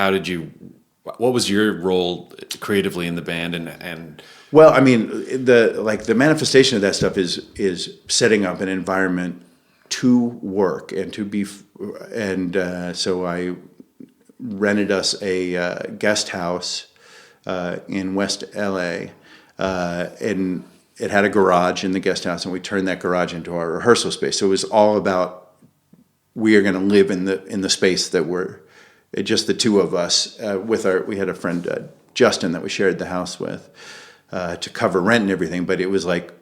what was your role creatively in the band? And well, I mean, the manifestation of that stuff is setting up an environment to work and to be, so I rented us a guest house in West LA, and it had a garage in the guest house, and we turned that garage into our rehearsal space. So it was all about, we are going to live in the space that we're just the two of us. We had a friend, Justin, that we shared the house with, to cover rent and everything. But it was like,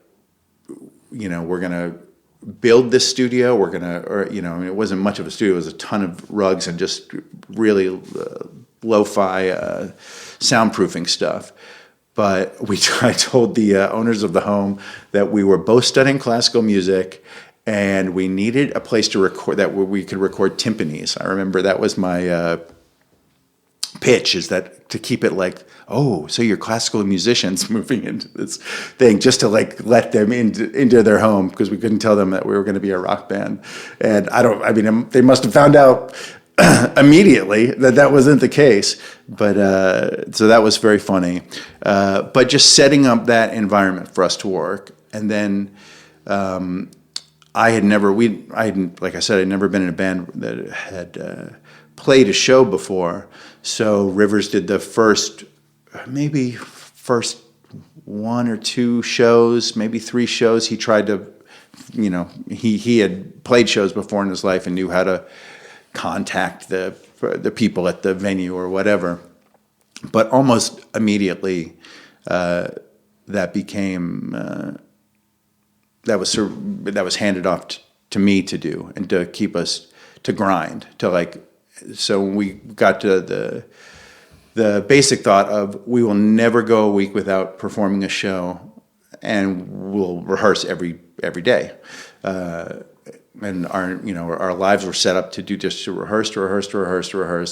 we're going to build this studio. We're going to, it wasn't much of a studio. It was a ton of rugs and just really lo-fi soundproofing stuff. But I told the owners of the home that we were both studying classical music, and we needed a place to record, that where we could record timpanis. I remember that was my pitch, is that to keep it like, oh, so you're classical musicians moving into this thing, just to like let them into their home, because we couldn't tell them that we were going to be a rock band. And they must have found out immediately that wasn't the case. But so that was very funny. But just setting up that environment for us to work, and then. Like I said, I'd never been in a band that had played a show before. So Rivers did the first one or two shows, maybe 3 shows. He tried to, he had played shows before in his life and knew how to contact the people at the venue or whatever. But almost immediately, that became. That was handed off to me to do, and to keep us to grind, to like. So when we got to the basic thought of, we will never go a week without performing a show, and we'll rehearse every day. And our lives were set up to do, just to rehearse,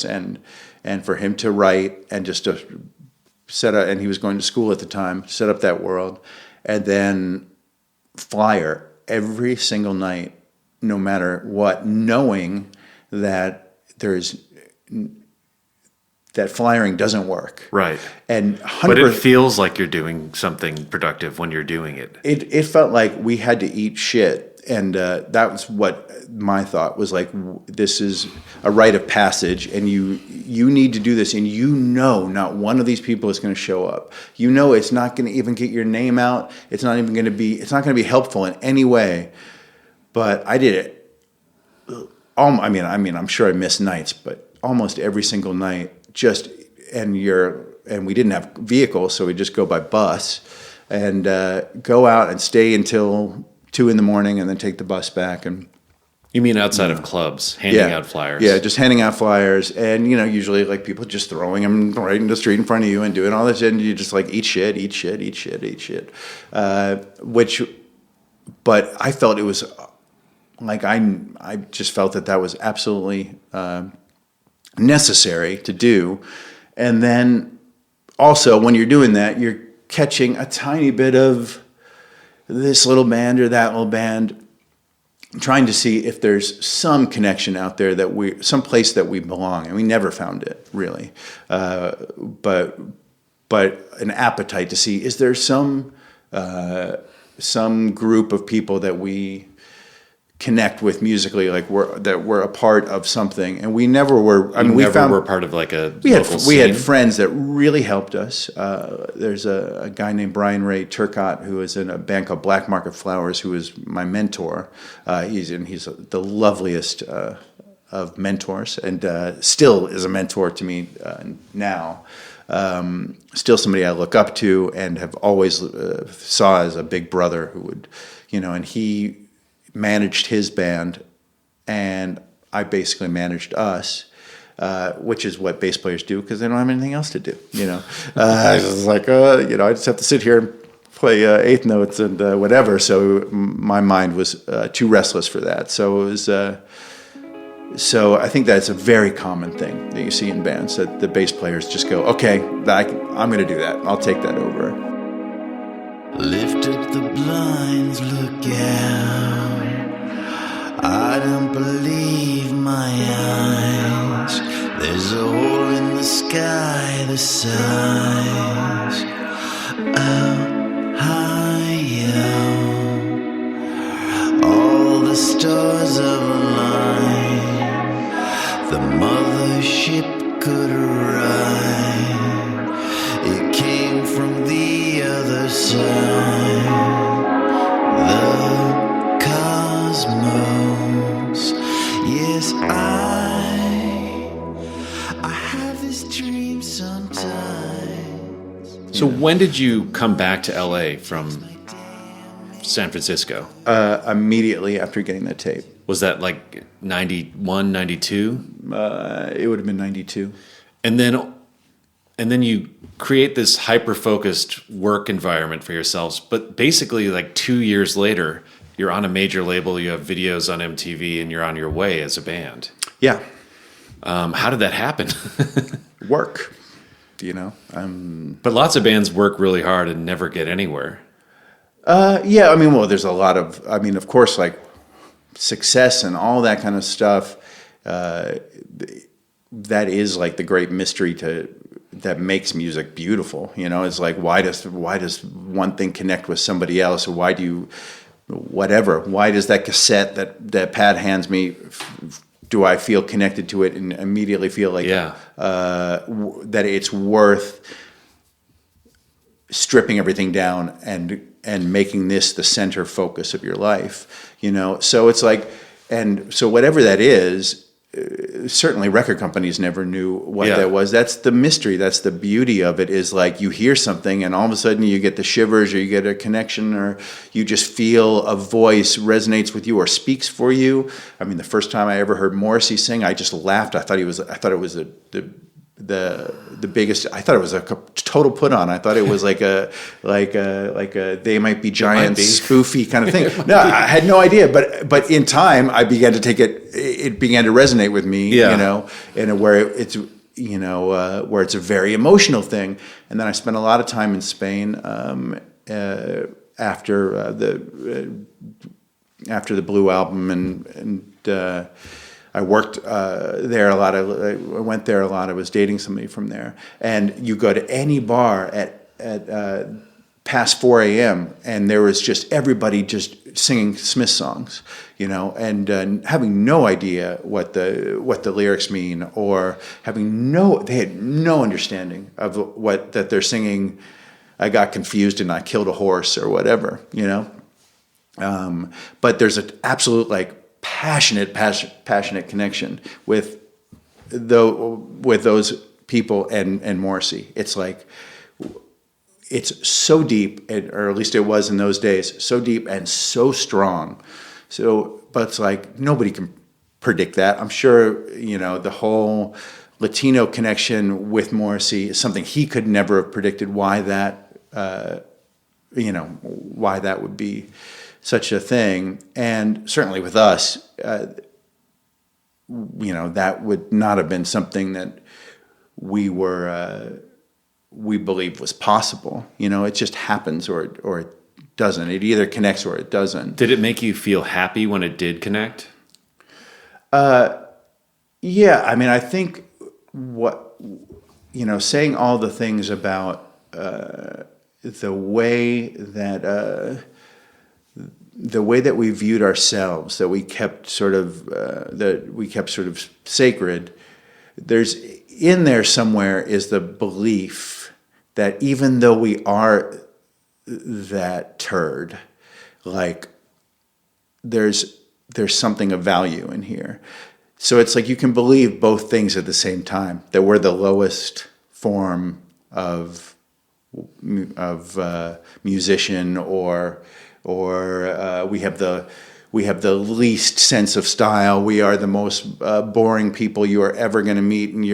and for him to write, and just to set up. And he was going to school at the time, set up that world, and then flyer every single night, no matter what, knowing that that flyering doesn't work. Right. But it feels like you're doing something productive when you're doing it. It felt like we had to eat shit. And that was what my thought was, like, this is a rite of passage, and you need to do this, and not one of these people is going to show up. It's not going to even get your name out. It's not going to be helpful in any way. But I did it. I'm sure I missed nights, but almost every single night. And we didn't have vehicles, so we just go by bus, and go out and stay until 2 a.m, and then take the bus back. And You mean outside of clubs, handing out flyers? Yeah, just handing out flyers, and usually like people just throwing them right in the street in front of you and doing all this, and you just like eat shit. But I felt it was like I just felt that was absolutely necessary to do, and then also when you're doing that, you're catching a tiny bit of this little band or that little band, trying to see if there's some connection out there some place that we belong, and we never found it really, but an appetite to see, is there some group of people that we connect with musically, like we're a part of something, and we never were. I mean, we were part of like a local scene. We had friends that really helped us. There's a guy named Brian Ray Turcott who was in a band called Black Market Flowers, who was my mentor. He's the loveliest of mentors, and still is a mentor to me now. Still somebody I look up to and have always saw as a big brother who would, and he managed his band, and I basically managed us, which is what bass players do because they don't have anything else to do. I was like, I just have to sit here and play eighth notes and whatever. So my mind was too restless for that. So it was. So I think that's a very common thing that you see in bands, that the bass players just go, okay, I'm going to do that. I'll take that over. Lift up the blinds, look out. I don't believe my eyes. There's a hole in the sky the size of Ohio. All the stars of a line. The mothership could arrive. It came from the other side. The cosmos. Yes, I have this dream sometimes. So when did you come back to LA from San Francisco? Immediately after getting that tape. Was that like 91, 92? It would have been 92. And then you create this hyper-focused work environment for yourselves. But basically, like 2 years later, you're on a major label, you have videos on MTV, and you're on your way as a band. Yeah. How did that happen? Work, But lots of bands work really hard and never get anywhere. Yeah, I mean, well, there's a lot of, of course, like success and all that kind of stuff. That is like the great mystery that makes music beautiful. It's like, why does one thing connect with somebody else, or why does that cassette that Pat hands me, do I feel connected to it and immediately feel like that it's worth stripping everything down and making this the center focus of your life, So it's like, and so whatever that is, certainly record companies never knew what that was. That's the mystery. That's the beauty of it, is like you hear something and all of a sudden you get the shivers, or you get a connection, or you just feel a voice resonates with you or speaks for you. I mean, the first time I ever heard Morrissey sing, I just laughed. I thought it was the biggest. I thought it was a total put on. I thought it was like a They Might Be Giants spoofy kind of thing. No, I had no idea. But in time, I began to take it. It began to resonate with me. In where it's where it's a very emotional thing. And then I spent a lot of time in Spain after the Blue album, and I worked there a lot. I went there a lot. I was dating somebody from there. And you go to any bar at past 4 a.m. and there was just everybody just singing Smith songs, and having no idea what the lyrics mean, or they had no understanding of that they're singing. I got confused and I killed a horse or whatever, But there's an absolute passionate connection with those people and Morrissey. It's like, it's so deep, or at least it was in those days, so deep and so strong, So, but it's like nobody can predict that. I'm sure, the whole Latino connection with Morrissey is something he could never have predicted. Why that, why that would be such a thing, and certainly with us, that would not have been something that we believed was possible. It just happens, or it doesn't. It either connects or it doesn't. Did it make you feel happy when it did connect? Yeah, I mean, I think saying all the things about the way that we viewed ourselves, that we kept sort of sacred. There's in there somewhere is the belief that even though we are that turd, like there's something of value in here. So it's like you can believe both things at the same time, that we're the lowest form of musician, or we have the least sense of style. We are the most boring people you are ever going to meet, and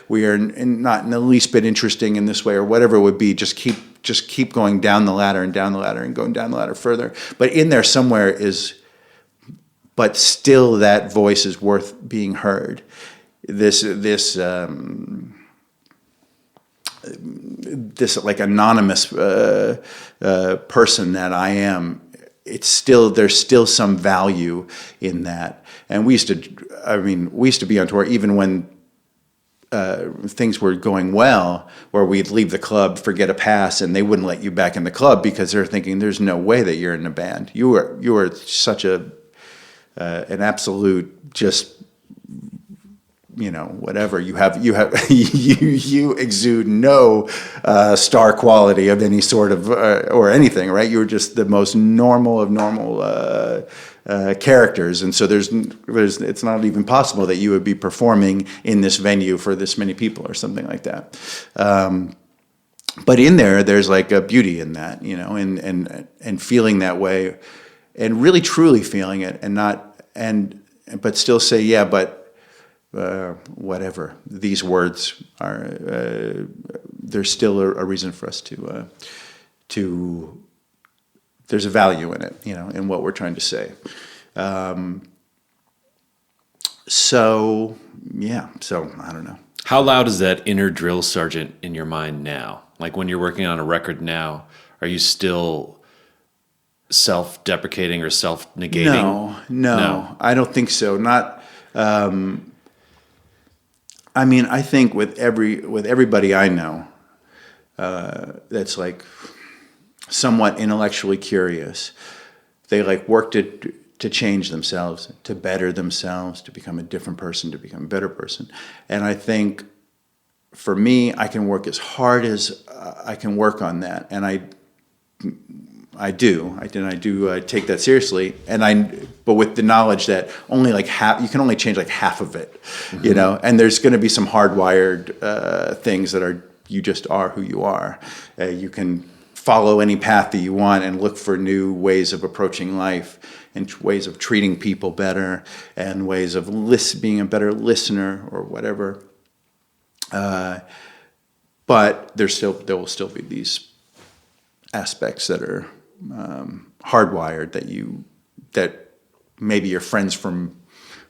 we are not in the least bit interesting in this way, or whatever it would be. Just keep going down the ladder and down the ladder and going down the ladder further. But in there somewhere but still that voice is worth being heard. This like anonymous person that I am. There's still some value in that. And we used to be on tour even when things were going well, where we'd leave the club, forget a pass, and they wouldn't let you back in the club because they're thinking there's no way that you're in a band. You are such an absolute just, whatever you have, you exude no star quality of any sort of or anything, right? You're just the most normal of normal characters, and so there's it's not even possible that you would be performing in this venue for this many people or something like that. But in there's like a beauty in that, and feeling that way, and really truly feeling it, but still say, yeah, but. Whatever these words are, there's still a reason for us to. There's a value in it, in what we're trying to say. So I don't know. How loud is that inner drill sergeant in your mind now? Like when you're working on a record now, are you still self-deprecating or self-negating? No, I don't think so. Not. I think with everybody I know, that's like somewhat intellectually curious, they like work to change themselves, to better themselves, to become a different person, to become a better person. And I think for me, I can work as hard as I can work on that, and I do take that seriously, but with the knowledge that only like half, you can only change like half of it, mm-hmm. And there's going to be some hardwired things that you just are who you are. You can follow any path that you want and look for new ways of approaching life and ways of treating people better and ways of being a better listener or whatever. But there will still be these aspects that are hardwired that maybe your friends from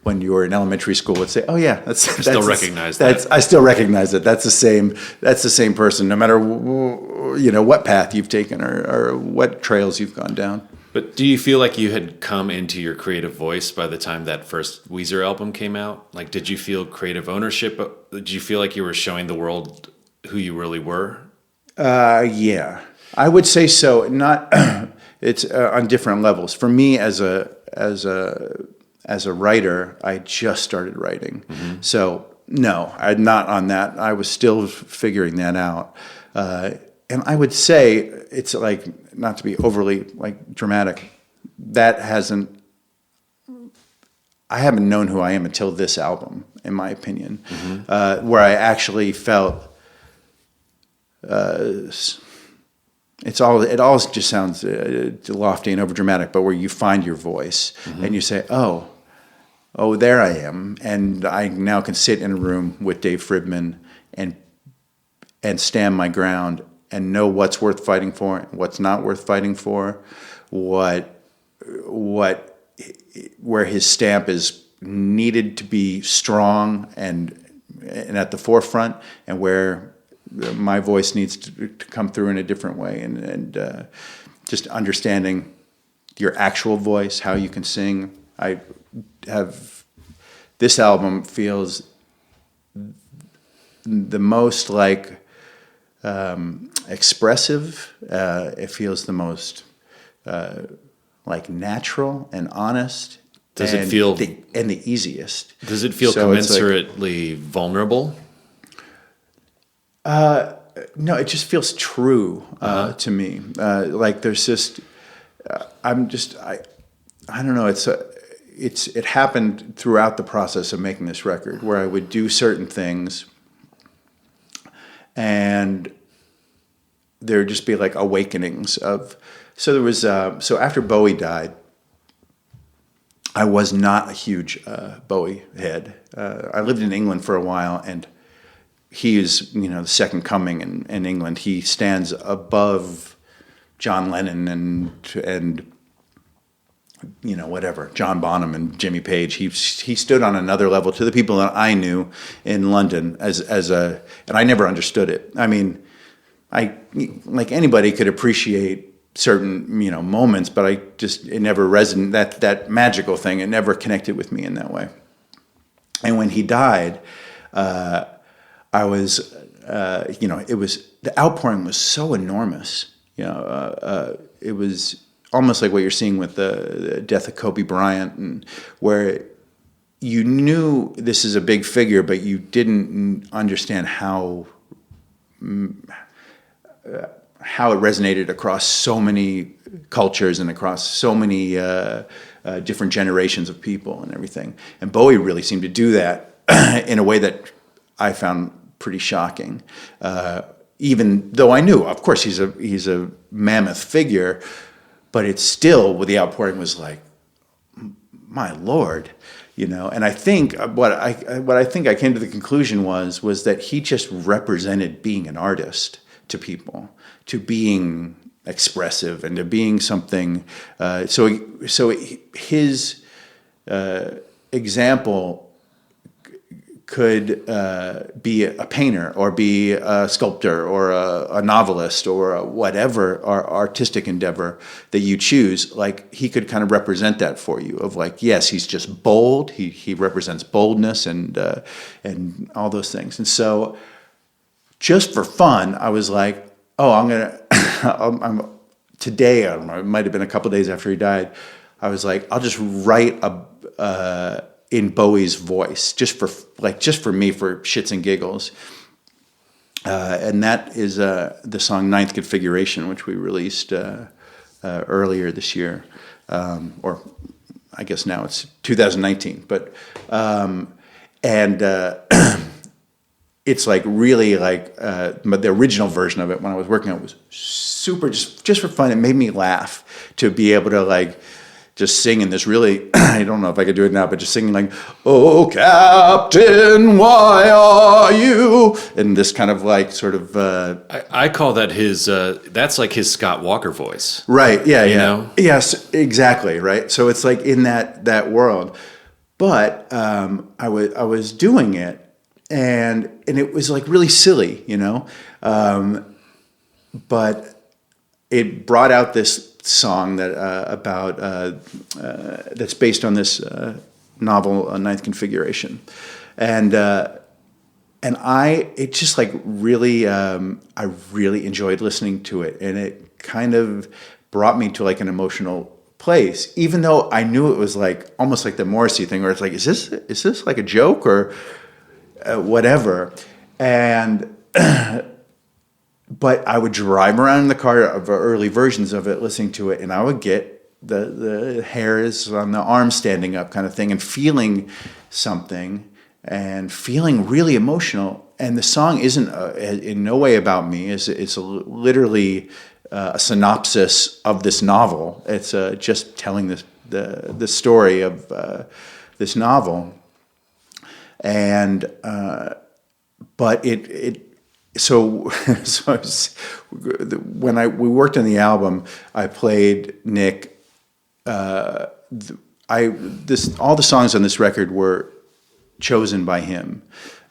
when you were in elementary school would say, "Oh yeah, I still recognize that. That's the same person, no matter what path you've taken or what trails you've gone down." But do you feel like you had come into your creative voice by the time that first Weezer album came out? Like, did you feel creative ownership? Did you feel like you were showing the world who you really were? Yeah. I would say so. Not it's on different levels. For me, as a writer, I just started writing. Mm-hmm. So no, I'm not on that. I was still figuring that out. And I would say it's like, not to be overly like dramatic, I haven't known who I am until this album, in my opinion, mm-hmm. Where I actually felt it all just sounds lofty and overdramatic, but where you find your voice and you say, oh, there I am, and I now can sit in a room with Dave Fridman and stand my ground and know what's worth fighting for, what's not worth fighting for, where his stamp is needed to be strong and at the forefront, and where my voice needs to come through in a different way, and just understanding your actual voice, how you can sing. This album feels the most like expressive. It feels the most like natural and honest. Does it feel the easiest? Does it feel commensurately vulnerable? No, it just feels true to me. Like there's just, I don't know. It happened throughout the process of making this record, where I would do certain things, and there'd just be like awakenings of. So there was so after Bowie died, I was not a huge Bowie head. I lived in England for a while, and he is, the second coming in England. He stands above John Lennon and whatever, John Bonham and Jimmy Page. He stood on another level to the people that I knew in London and I never understood it. I mean, like anybody could appreciate certain moments, but it never resonated, that magical thing. It never connected with me in that way. And when he died, I was, it was, the outpouring was so enormous. It was almost like what you're seeing with the death of Kobe Bryant, and where you knew this is a big figure, but you didn't understand how it resonated across so many cultures and across so many different generations of people and everything. And Bowie really seemed to do that in a way that I found pretty shocking. Even though I knew, of course, he's a mammoth figure, but it's still, the outpouring was like, my Lord, And I think what I think I came to the conclusion was that he just represented being an artist to people, to being expressive and to being something. So his example could be a painter or be a sculptor or a novelist or whatever artistic endeavor that you choose. Like, he could kind of represent that for you, of like, yes, he's just bold. He represents boldness and all those things. And so just for fun, I was like, today, it might have been a couple days after he died, I was like, I'll just write in Bowie's voice, just for me, for shits and giggles. And that is the song Ninth Configuration, which we released earlier this year. Or I guess now it's 2019. But it's like really like, but the original version of it when I was working on it was super, just for fun. It made me laugh to be able to like just sing in this really, I don't know if I could do it now, but just singing like, "Oh, Captain, why are you?" And this kind of like sort of. I call that that's like his Scott Walker voice. Right, yeah, you yeah. know? Yes, exactly, right? So it's like in that world. But I was doing it, and it was like really silly, but it brought out this song that that's based on this novel, Ninth Configuration, and it just like really, I really enjoyed listening to it, and it kind of brought me to like an emotional place, even though I knew it was like almost like the Morrissey thing, where it's like, is this like a joke or whatever, and. But I would drive around in the car of early versions of it, listening to it, and I would get the hairs on the arm standing up kind of thing, and feeling something, and feeling really emotional. And the song isn't in no way about me. It's literally a synopsis of this novel. It's just telling the story of this novel, and but so when we worked on the album, I played Nick. All the songs on this record were chosen by him,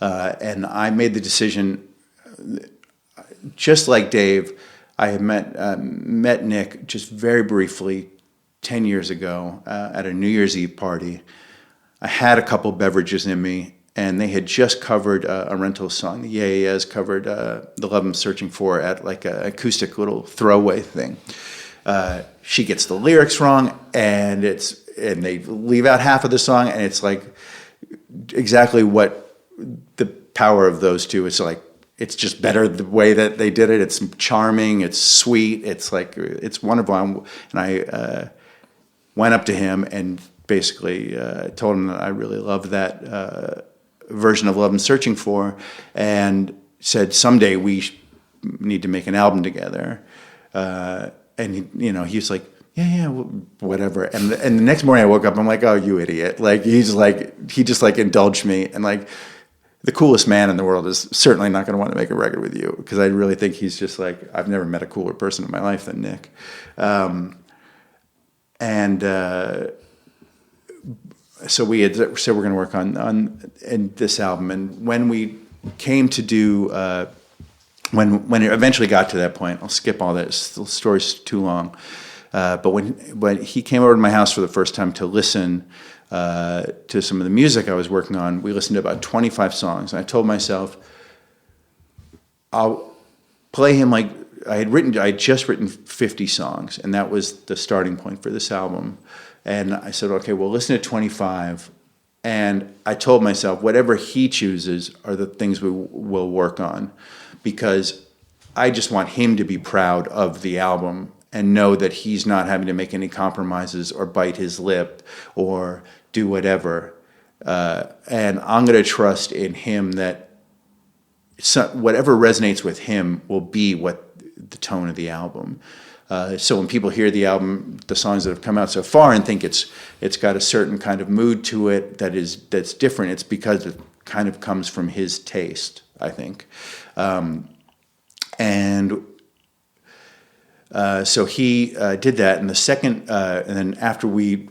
and I made the decision. Just like Dave, I had met Nick just very briefly 10 years ago at a New Year's Eve party. I had a couple beverages in me, and they had just covered a rental song. The Yeah Yeahs covered The Love I'm Searching For at like an acoustic little throwaway thing. She gets the lyrics wrong, and they leave out half of the song, and it's like exactly what the power of those two is like. It's just better the way that they did it. It's charming. It's sweet. It's like it's wonderful. And I went up to him and basically told him that I really loved that version of Love I'm Searching For, and said someday we need to make an album together. And he was like, yeah, whatever. And the next morning I woke up, I'm like, oh, you idiot! Like he just indulged me, and like. The coolest man in the world is certainly not going to want to make a record with you, because I really think he's just like, I've never met a cooler person in my life than Nick. So we had said we're going to work on this album, and when we came to do when it eventually got to that point, I'll skip all that. The story's too long. But when he came over to my house for the first time to listen to some of the music I was working on, we listened to about 25 songs. And I told myself, I'll play him like I had just written 50 songs, and that was the starting point for this album. And I said, okay, we'll listen to 25. And I told myself, whatever he chooses are the things we will work on, because I just want him to be proud of the album and know that he's not having to make any compromises or bite his lip or do whatever. And I'm going to trust in him that whatever resonates with him will be what the tone of the album. So when people hear the album, the songs that have come out so far, and think it's got a certain kind of mood to it that's different, it's because it kind of comes from his taste, I think. So he did that, and and then after we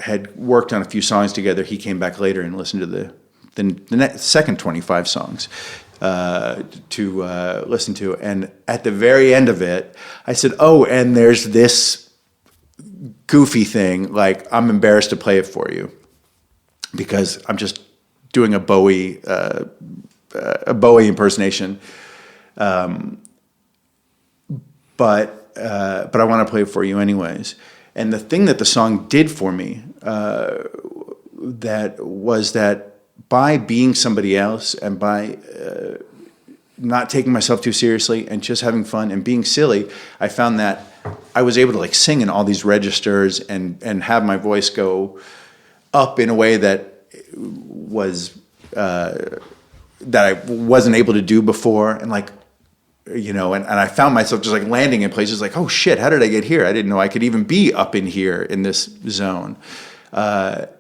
had worked on a few songs together, he came back later and listened to the second 25 songs to listen to. And at the very end of it, I said, oh, and there's this goofy thing, like I'm embarrassed to play it for you because I'm just doing a Bowie impersonation. But I want to play it for you anyways. And the thing that the song did for me, that by being somebody else and by not taking myself too seriously and just having fun and being silly, I found that I was able to like sing in all these registers and have my voice go up in a way that was that I wasn't able to do before, and like. And I found myself just like landing in places like, oh shit, how did I get here? I didn't know I could even be up in here in this zone. And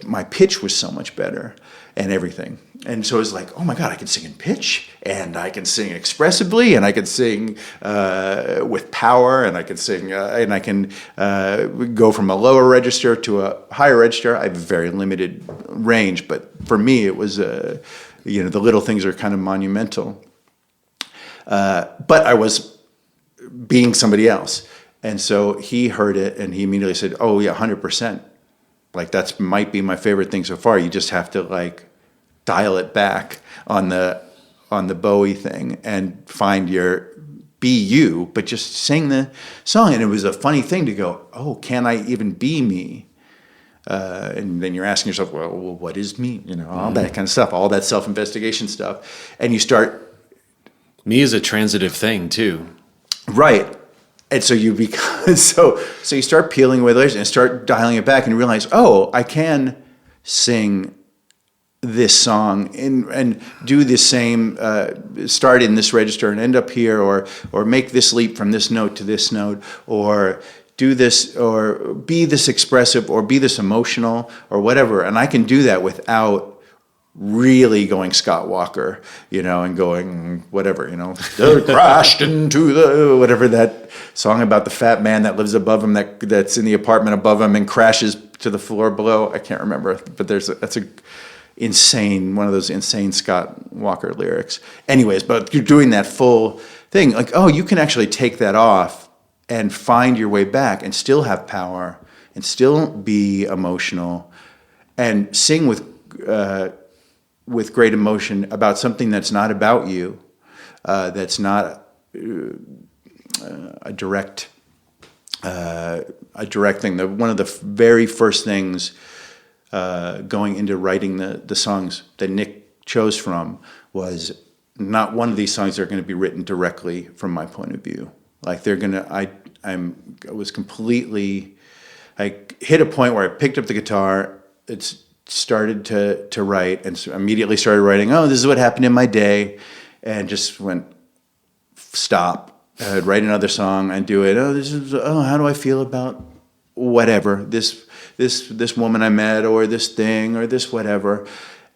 my pitch was so much better and everything. And so it was like, oh my God, I can sing in pitch, and I can sing expressively, and I can sing with power, and I can sing, and I can go from a lower register to a higher register. I have a very limited range, but for me it was, the little things are kind of monumental. But I was being somebody else. And so he heard it and he immediately said, oh yeah, 100%. Like that might be my favorite thing so far. You just have to like dial it back on the Bowie thing and be you, but just sing the song. And it was a funny thing to go, oh, can I even be me? And then you're asking yourself, well, what is me? All that kind of stuff, all that self-investigation stuff. And you start... Me is a transitive thing too. Right. And so you so you start peeling away layers and start dialing it back and you realize, oh, I can sing this song and do the same, start in this register and end up here, or make this leap from this note to this note, or do this, or be this expressive, or be this emotional, or whatever. And I can do that without really going Scott Walker, and going whatever, they crashed into the, whatever that song about the fat man that lives above him, that's in the apartment above him and crashes to the floor below. I can't remember, but that's a insane, one of those insane Scott Walker lyrics. Anyways, but you're doing that full thing, like, oh, you can actually take that off and find your way back and still have power and still be emotional and sing with great emotion about something that's not about you, that's not a direct thing. One of the very first things going into writing the songs that Nick chose from was not one of these songs are going to be written directly from my point of view. Like they're gonna, I hit a point where I picked up the guitar. It's started to write, and so immediately started writing, oh, this is what happened in my day, and just went, stop, write another song and do it. How do I feel about whatever, this woman I met, or this thing, or this whatever.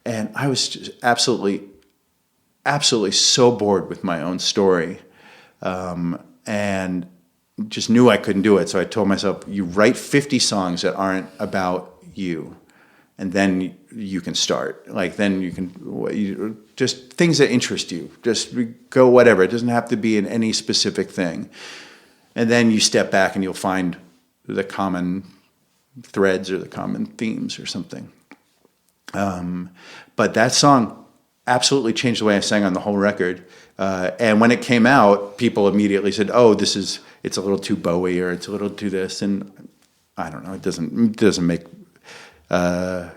And I was just absolutely so bored with my own story, and just knew I couldn't do it. So I told myself, you write 50 songs that aren't about you, and then you can start. Like, then you can, just things that interest you. Just go whatever. It doesn't have to be in any specific thing. And then you step back and you'll find the common threads or the common themes or something. But that song absolutely changed the way I sang on the whole record. And when it came out, people immediately said, oh, it's a little too Bowie, or it's a little too this. And I don't know, it doesn't make a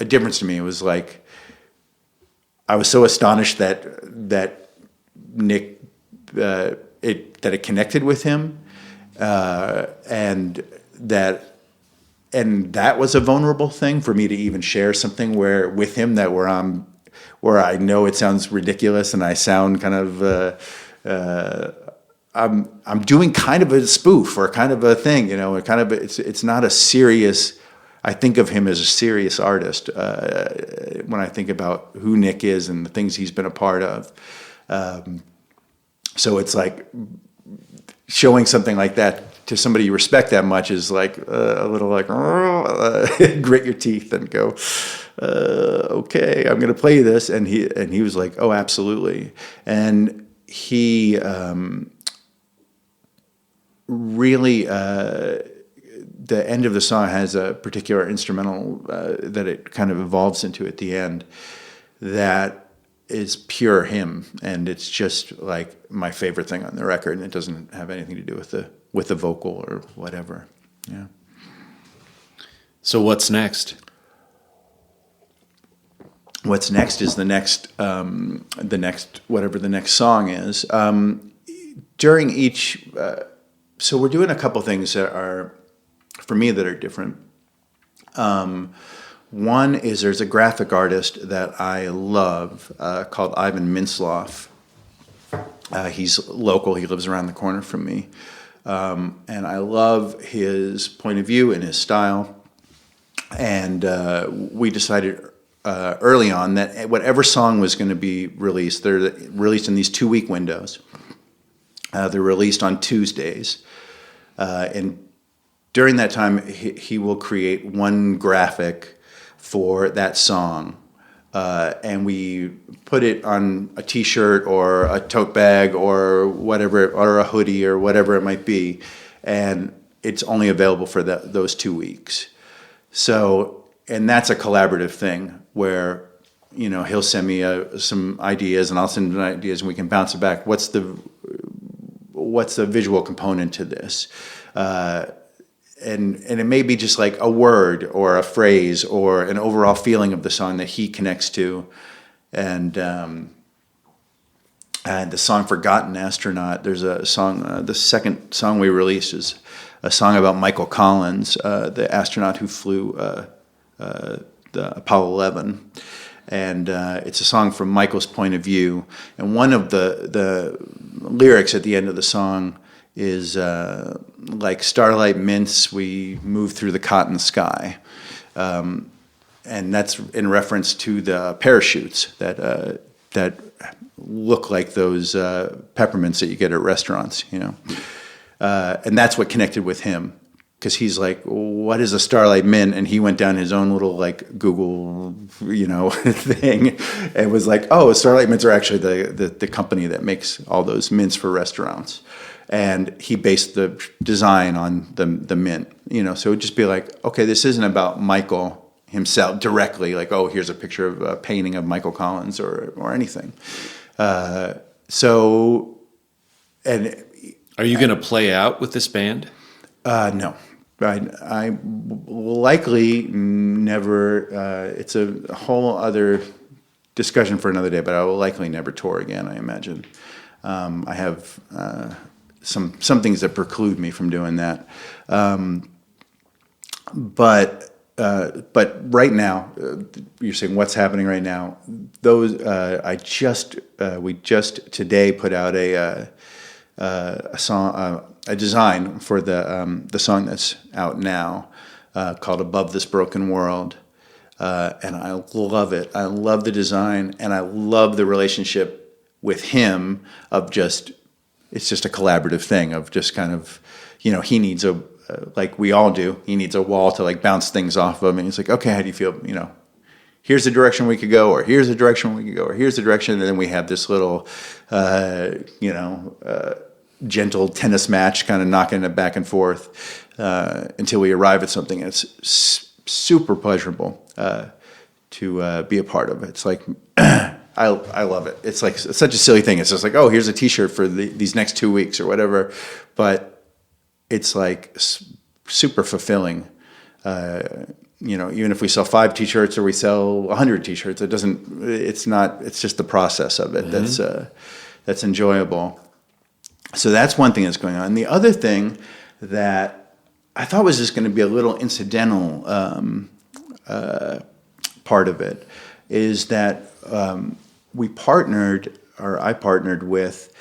difference to me. It was like, I was so astonished that Nick, that it connected with him, and that was a vulnerable thing for me to even share something with him where I know it sounds ridiculous and I sound kind of I'm doing kind of a spoof or kind of a thing, it's not a serious. I think of him as a serious artist when I think about who Nick is and the things he's been a part of. So it's like showing something like that to somebody you respect that much is like a little like grit your teeth and go, okay, I'm going to play this. And he was like, oh, absolutely. And he really. The end of the song has a particular instrumental that it kind of evolves into at the end that is pure him, and it's just like my favorite thing on the record, and it doesn't have anything to do with the vocal or whatever. Yeah. So what's next? What's next is the next whatever the next song is. During each, so we're doing a couple things that are, for me, that are different. One is there's a graphic artist that I love called Ivan Minsloff. He's local. He lives around the corner from me. And I love his point of view and his style. And we decided early on that whatever song was going to be released, they're released in these 2-week windows. They're released on Tuesdays. And during that time, he will create one graphic for that song, and we put it on a T-shirt or a tote bag or whatever, or a hoodie or whatever it might be, and it's only available for those 2 weeks. So, and that's a collaborative thing where, he'll send me some ideas and I'll send him ideas and we can bounce it back. What's the visual component to this? And it may be just like a word or a phrase or an overall feeling of the song that he connects to. And the song Forgotten Astronaut, there's a song, the second song we released is a song about Michael Collins, the astronaut who flew the Apollo 11. and it's a song from Michael's point of view. And one of the lyrics at the end of the song is like starlight mints, we move through the cotton sky. And that's in reference to the parachutes that look like those peppermints that you get at restaurants, you know. And that's what connected with him, because he's like, what is a starlight mint? And he went down his own little like Google, you know, thing, and was like, oh, starlight mints are actually the company that makes all those mints for restaurants. And he based the design on the mint, you know. So it would just be like, okay, this isn't about Michael himself directly, like, oh, here's a picture of a painting of Michael Collins or anything. So, and are you going to play out with this band? No, I likely never. It's a whole other discussion for another day, but I will likely never tour again, I imagine. I have some things that preclude me from doing that. But right now, you're saying what's happening right now. Those we just today put out a song, a design for the song that's out now, called "Above This Broken World," and I love it. I love the design, and I love the relationship with him of just. It's just a collaborative thing of just kind of, you know, he needs like we all do, he needs a wall to like bounce things off of. And he's like, okay, how do you feel? You know, here's the direction we could go, or here's the direction we could go, or here's the direction. And then we have this little, gentle tennis match kind of knocking it back and forth until we arrive at something. And it's super pleasurable to be a part of. It's like, I love it. It's like it's such a silly thing. It's just like, oh, here's a T-shirt for these next 2 weeks or whatever. But it's like super fulfilling. You know, even if we sell 5 T-shirts or we sell 100 T-shirts, it's just the process of it that's enjoyable. So that's one thing that's going on. And the other thing that I thought was just going to be a little incidental part of it is that I partnered with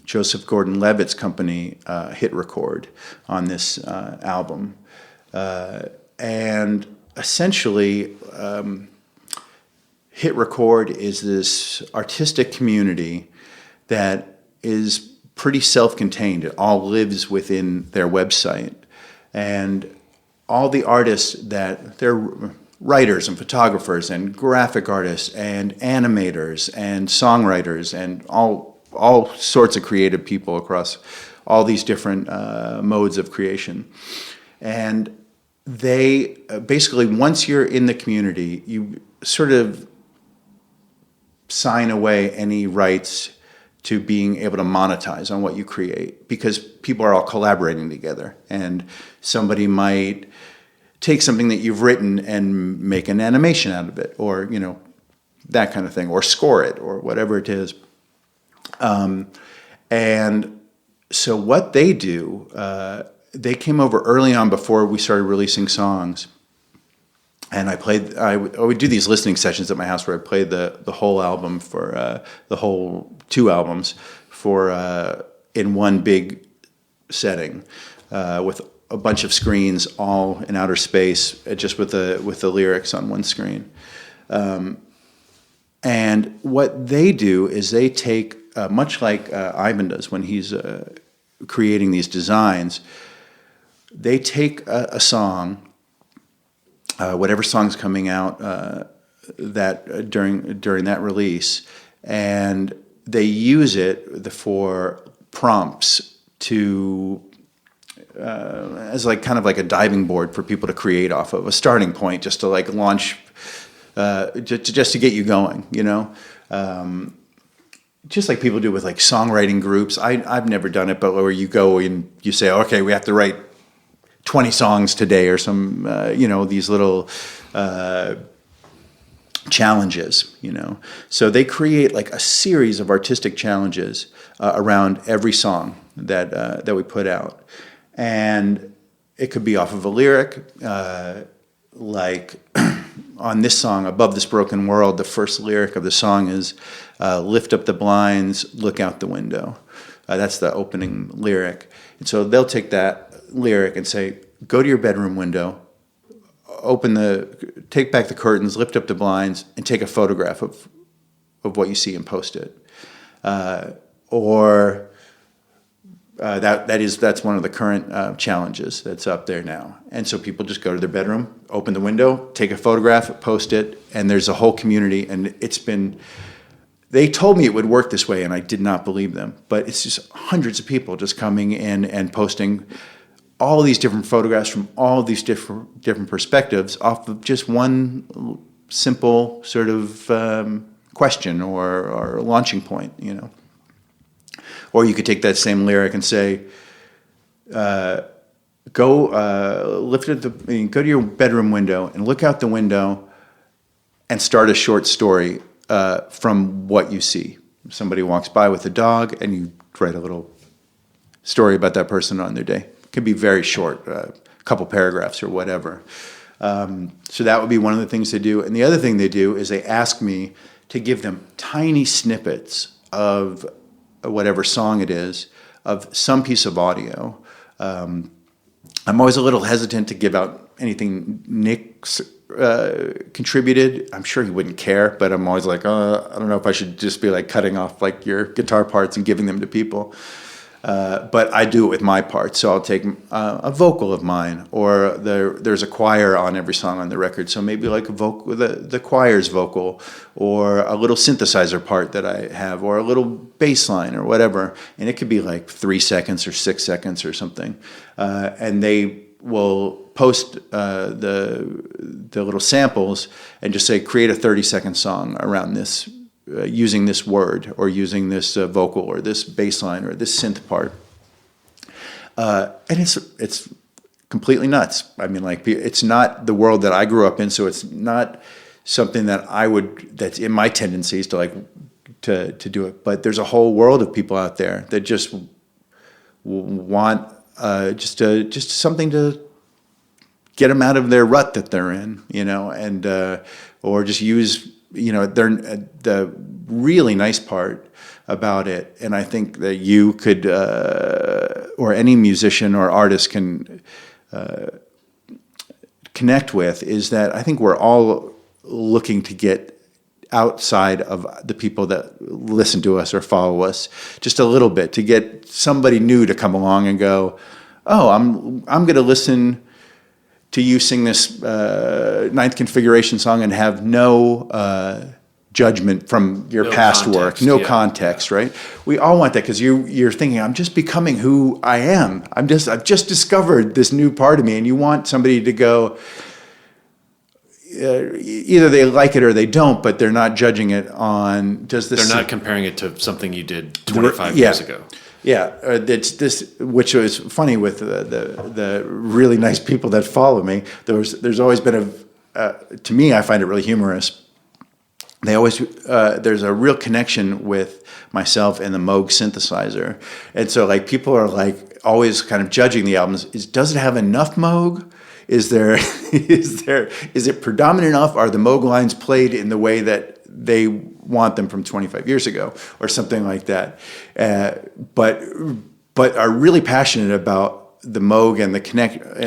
Joseph Gordon-Levitt's company, HITRECORD, on this album. And essentially, HITRECORD is this artistic community that is pretty self-contained. It all lives within their website. And all the artists that they're writers and photographers and graphic artists and animators and songwriters and all sorts of creative people across all these different modes of creation. And they basically, once you're in the community, you sort of sign away any rights to being able to monetize on what you create, because people are all collaborating together, and somebody might take something that you've written and make an animation out of it, or, you know, that kind of thing, or score it, or whatever it is. And so what they do, they came over early on before we started releasing songs. And I would do these listening sessions at my house where I played the whole album for the whole 2 albums for in one big setting with a bunch of screens all in outer space, just with the lyrics on one screen. And what they do is they take, much like Ivan does when he's creating these designs, they take a song, whatever song's coming out that during that release, and they use it for prompts to as like kind of like a diving board for people to create off of, a starting point, just to like launch, just to get you going, you know. Just like people do with like songwriting groups. I've never done it, but where you go and you say, okay, we have to write 20 songs today, or some, these little challenges, you know. So they create like a series of artistic challenges around every song that we put out. And it could be off of a lyric, like on this song, Above This Broken World, the first lyric of the song is, lift up the blinds, look out the window. That's the opening lyric. And so they'll take that lyric and say, go to your bedroom window, take back the curtains, lift up the blinds, and take a photograph of what you see and post it. That's one of the current challenges that's up there now. And so people just go to their bedroom, open the window, take a photograph, post it, and there's a whole community. And they told me it would work this way, and I did not believe them. But it's just hundreds of people just coming in and posting all these different photographs from all these different perspectives off of just one simple sort of question or launching point, you know. Or you could take that same lyric and say, go to your bedroom window and look out the window and start a short story from what you see. Somebody walks by with a dog, and you write a little story about that person on their day. It could be very short, a couple paragraphs or whatever. So that would be one of the things they do. And the other thing they do is they ask me to give them tiny snippets of whatever song it is, of some piece of audio. I'm always a little hesitant to give out anything Nick's contributed. I'm sure he wouldn't care, but I'm always like, I don't know if I should just be like cutting off like your guitar parts and giving them to people. But I do it with my parts, so I'll take a vocal of mine, or there's a choir on every song on the record, so maybe like a vocal, the choir's vocal, or a little synthesizer part that I have, or a little bass line or whatever, and it could be like 3 seconds or 6 seconds or something, and they will post the little samples and just say, create a 30-second song around this, using this word or using this vocal or this bass line or this synth part. And it's completely nuts. I mean, like, it's not the world that I grew up in, so it's not something that's in my tendencies to do it. But there's a whole world of people out there that just want just something to get them out of their rut that they're in, you know, and or just use, you know, the really nice part about it, and I think that you could, or any musician or artist can connect with, is that I think we're all looking to get outside of the people that listen to us or follow us just a little bit, to get somebody new to come along and go, oh, I'm going to listen to you sing this ninth configuration song and have no judgment from your past work, no context, right? We all want that, because you're thinking, I'm just becoming who I am. I've just discovered this new part of me, and you want somebody to go, either they like it or they don't, but they're not judging it on, they're not comparing it to something you did 25 years ago. Yeah, it's this, which was funny with the really nice people that follow me. There's always been to me, I find it really humorous. They always there's a real connection with myself and the Moog synthesizer, and so like people are like always kind of judging the albums. Does it have enough Moog? Is it predominant enough? Are the Moog lines played in the way that they want them from 25 years ago, or something like that? But are really passionate about the Moog and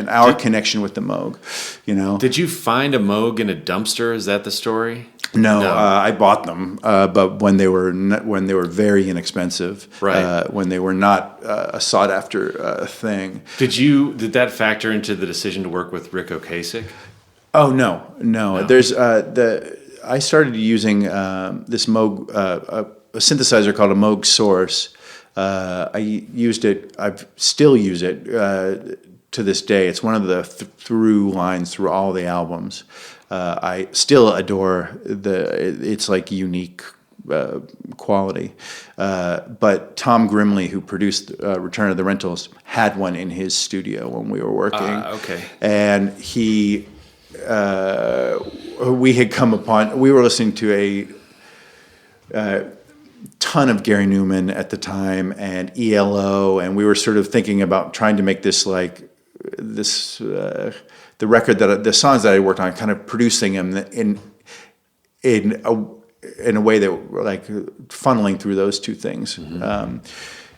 our connection with the Moog, you know. Did you find a Moog in a dumpster? Is that the story? No. I bought them, but when they were very inexpensive, right? When they were not a sought after thing. Did that factor into the decision to work with Ric Ocasek? Oh no. There's I started using this Moog, a synthesizer called a Moog Source. I used it. I still use it to this day. It's one of the through lines through all the albums. I still adore it's like unique quality. But Tom Grimley, who produced Return of the Rentals, had one in his studio when we were working. Okay. And we were listening to a ton of Gary Newman at the time, and ELO, and we were sort of thinking about trying to make this the record the songs that I worked on, kind of producing them in a way that like funneling through those two things.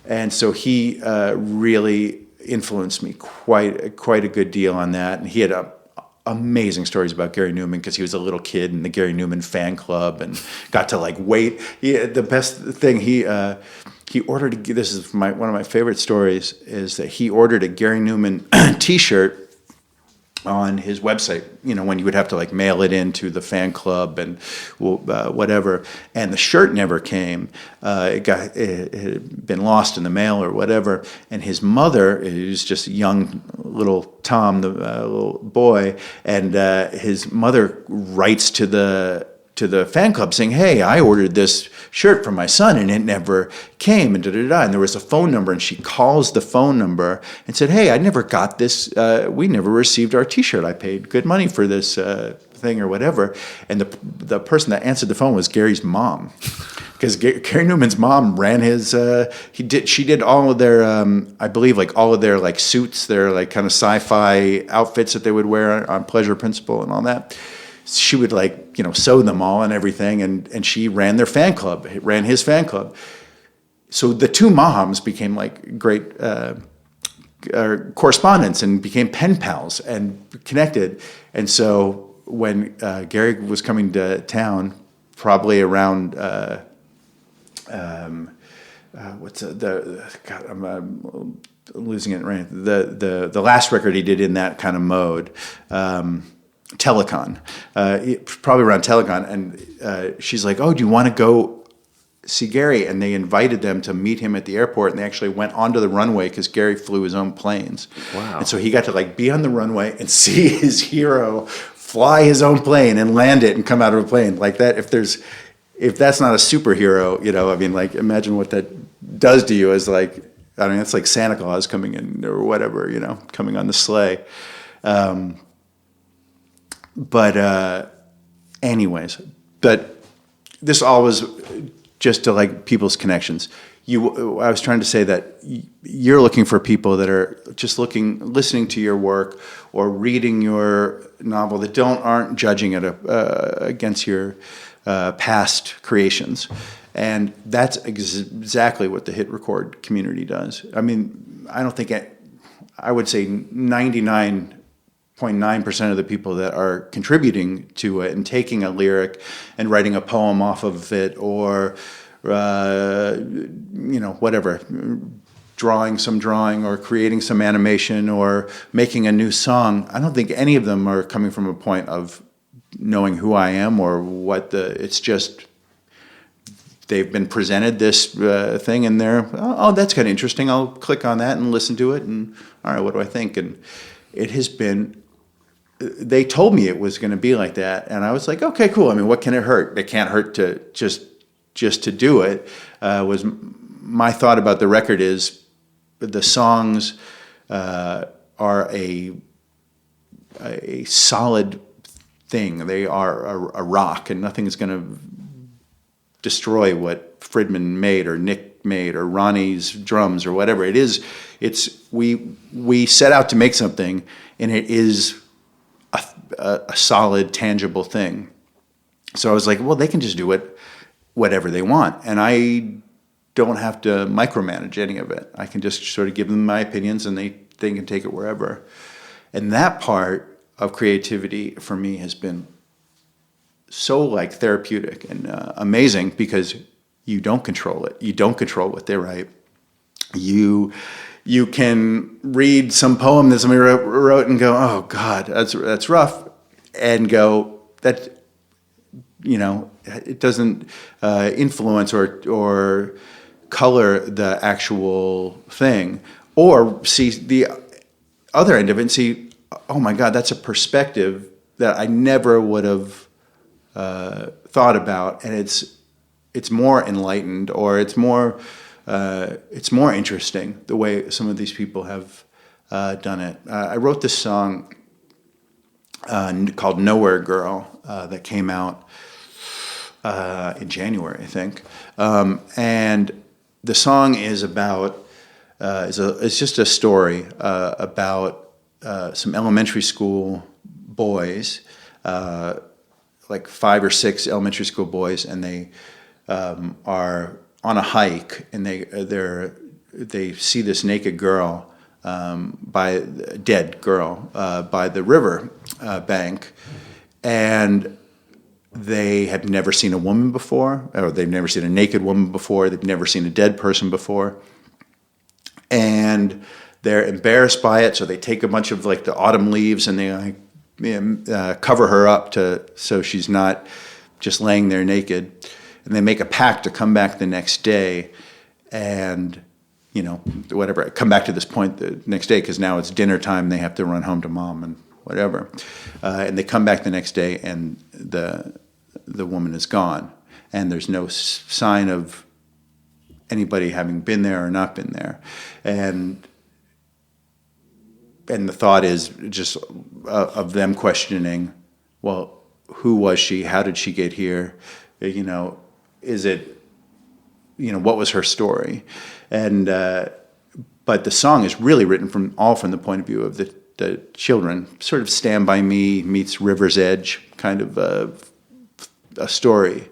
And so he really influenced me quite a good deal on that. And he had amazing stories about Gary Numan because he was a little kid in the Gary Numan fan club and got to like wait. The best thing he ordered. This is one of my favorite stories is that he ordered a Gary Numan T-shirt on his website, when you would have to like mail it into the fan club and whatever, and the shirt never came. It had been lost in the mail or whatever, and his mother, he was just a young little Tom, the little boy, and his mother writes to the fan club saying, "Hey, I ordered this shirt for my son and it never came," and And there was a phone number, and she calls the phone number and said, "Hey, I never got this. We never received our T-shirt. I paid good money for this thing or whatever." And the person that answered the phone was Gary's mom, because Gary Numan's mom ran his. She did all of their, I believe, like all of their like suits, their like kind of sci-fi outfits that they would wear on Pleasure Principle and all that. She would like, sew them all and everything. And she ran their fan club, ran his fan club. So the two moms became like great correspondents and became pen pals and connected. And so when Gary was coming to town, probably around, I'm losing it right. The last record he did in that kind of mode, Telecon, probably around Telecon, and she's like, "Oh, do you want to go see Gary?" And they invited them to meet him at the airport, and they actually went onto the runway because Gary flew his own planes. Wow! And so he got to like be on the runway and see his hero fly his own plane and land it and come out of a plane like that. If that's not a superhero, I mean, like imagine what that does to you as like, I mean, it's like Santa Claus coming in or whatever, coming on the sleigh. But anyways, but this all was just to like people's connections. I was trying to say that you're looking for people that are just listening to your work or reading your novel that aren't judging it against your past creations. And that's exactly what the HITRECORD community does. I mean, I don't think I would say 99.9% of the people that are contributing to it and taking a lyric and writing a poem off of it, or whatever, drawing or creating some animation or making a new song, I don't think any of them are coming from a point of knowing who I am or it's just they've been presented this thing and they're, oh, that's kind of interesting. I'll click on that and listen to it and all right, what do I think? And it has been, they told me it was going to be like that, and I was like, okay, cool. I mean, what can it hurt? It can't hurt to just to do it. Was my thought about the record is the songs are a solid thing. They are a rock, and nothing is going to destroy what Fridman made or Nick made or Ronnie's drums or whatever it is. We set out to make something, and it is a solid, tangible thing. So I was like, well, they can just do it whatever they want, and I don't have to micromanage any of it. I can just sort of give them my opinions, and they can take it wherever. And that part of creativity for me has been so like therapeutic and amazing, because you don't control it. You don't control what they write. You can read some poem that somebody wrote and go, oh God, that's rough, and go, that, it doesn't influence or color the actual thing. Or see the other end of it and see, oh my God, that's a perspective that I never would have thought about, and it's more enlightened, or it's more interesting the way some of these people have done it. I wrote this song called "Nowhere Girl" that came out in January, I think, and the song is about it's just a story about some elementary school boys, like 5 or 6 elementary school boys, and they are on a hike, and they see this naked girl, dead girl, by the river bank, and they had never seen a woman before, or they've never seen a naked woman before. They've never seen a dead person before, and they're embarrassed by it. So they take a bunch of like the autumn leaves and they cover her up so she's not just laying there naked. And they make a pact to come back the next day, and whatever, come back to this point the next day because now it's dinner time. They have to run home to mom and whatever. And they come back the next day, and the woman is gone, and there's no sign of anybody having been there or not been there, and the thought is just of them questioning, well, who was she? How did she get here? Is it, what was her story? And but the song is really written from the point of view of the children. Sort of Stand By Me meets River's Edge kind of a story.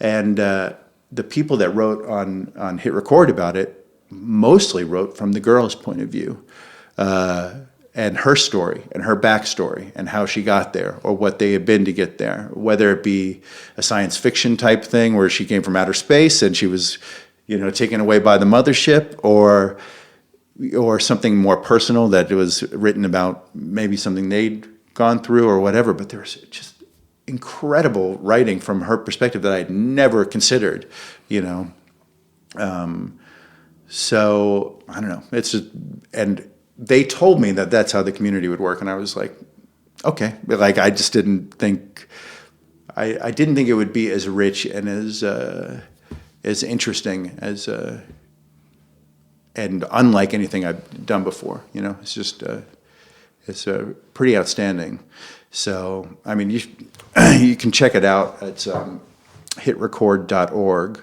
And the people that wrote on Hit Record about it mostly wrote from the girl's point of view, and her story and her backstory and how she got there, or what they had been to get there, whether it be a science fiction type thing where she came from outer space and she was, taken away by the mothership, or something more personal that was written about maybe something they'd gone through or whatever. But there's just incredible writing from her perspective that I'd never considered, So I don't know. It's just, and they told me that that's how the community would work, and I was like, okay. But like, I just didn't think, I didn't think it would be as rich and as interesting as and unlike anything I've done before. It's just it's pretty outstanding. So I mean, you can check it out. It's HITRECORD.org,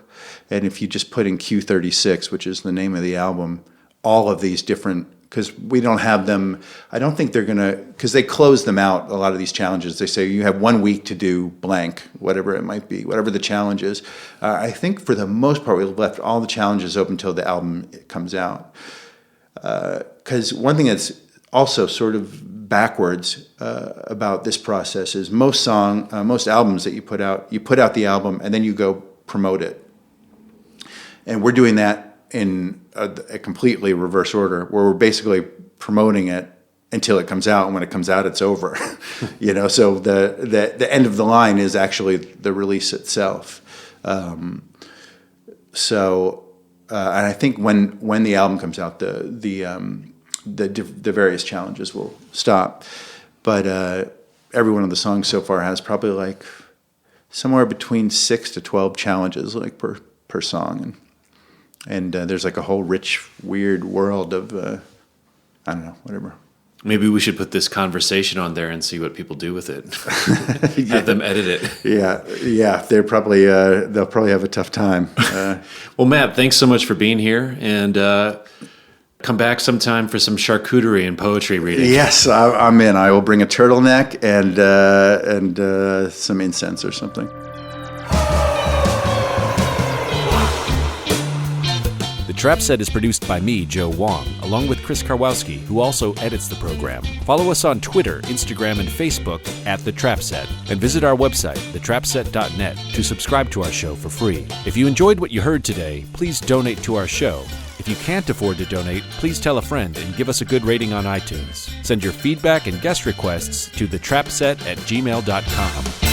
and if you just put in Q36, which is the name of the album, all of these different, because we don't have them, I don't think they're going to, because they close them out, a lot of these challenges. They say you have 1 week to do blank, whatever it might be, whatever the challenge is. I think for the most part, we've left all the challenges open until the album comes out. Because one thing that's also sort of backwards about this process is most albums that you put out the album and then you go promote it. And we're doing that in a completely reverse order, where we're basically promoting it until it comes out, and when it comes out, it's over. So the end of the line is actually the release itself. And I think when the album comes out, the various challenges will stop. But every one of the songs so far has probably like somewhere between 6 to 12 challenges, like per song, and there's like a whole rich, weird world of I don't know, whatever. Maybe we should put this conversation on there and see what people do with it. Have them edit it. Yeah. They'll probably have a tough time. Well, Matt, thanks so much for being here, and come back sometime for some charcuterie and poetry reading. Yes, I'm in. I will bring a turtleneck and some incense or something. The Trap Set is produced by me, Joe Wong, along with Chris Karwowski, who also edits the program. Follow us on Twitter, Instagram, and Facebook at The Trap Set, and visit our website, thetrapset.net, to subscribe to our show for free. If you enjoyed what you heard today, please donate to our show. If you can't afford to donate, please tell a friend and give us a good rating on iTunes. Send your feedback and guest requests to thetrapset@gmail.com.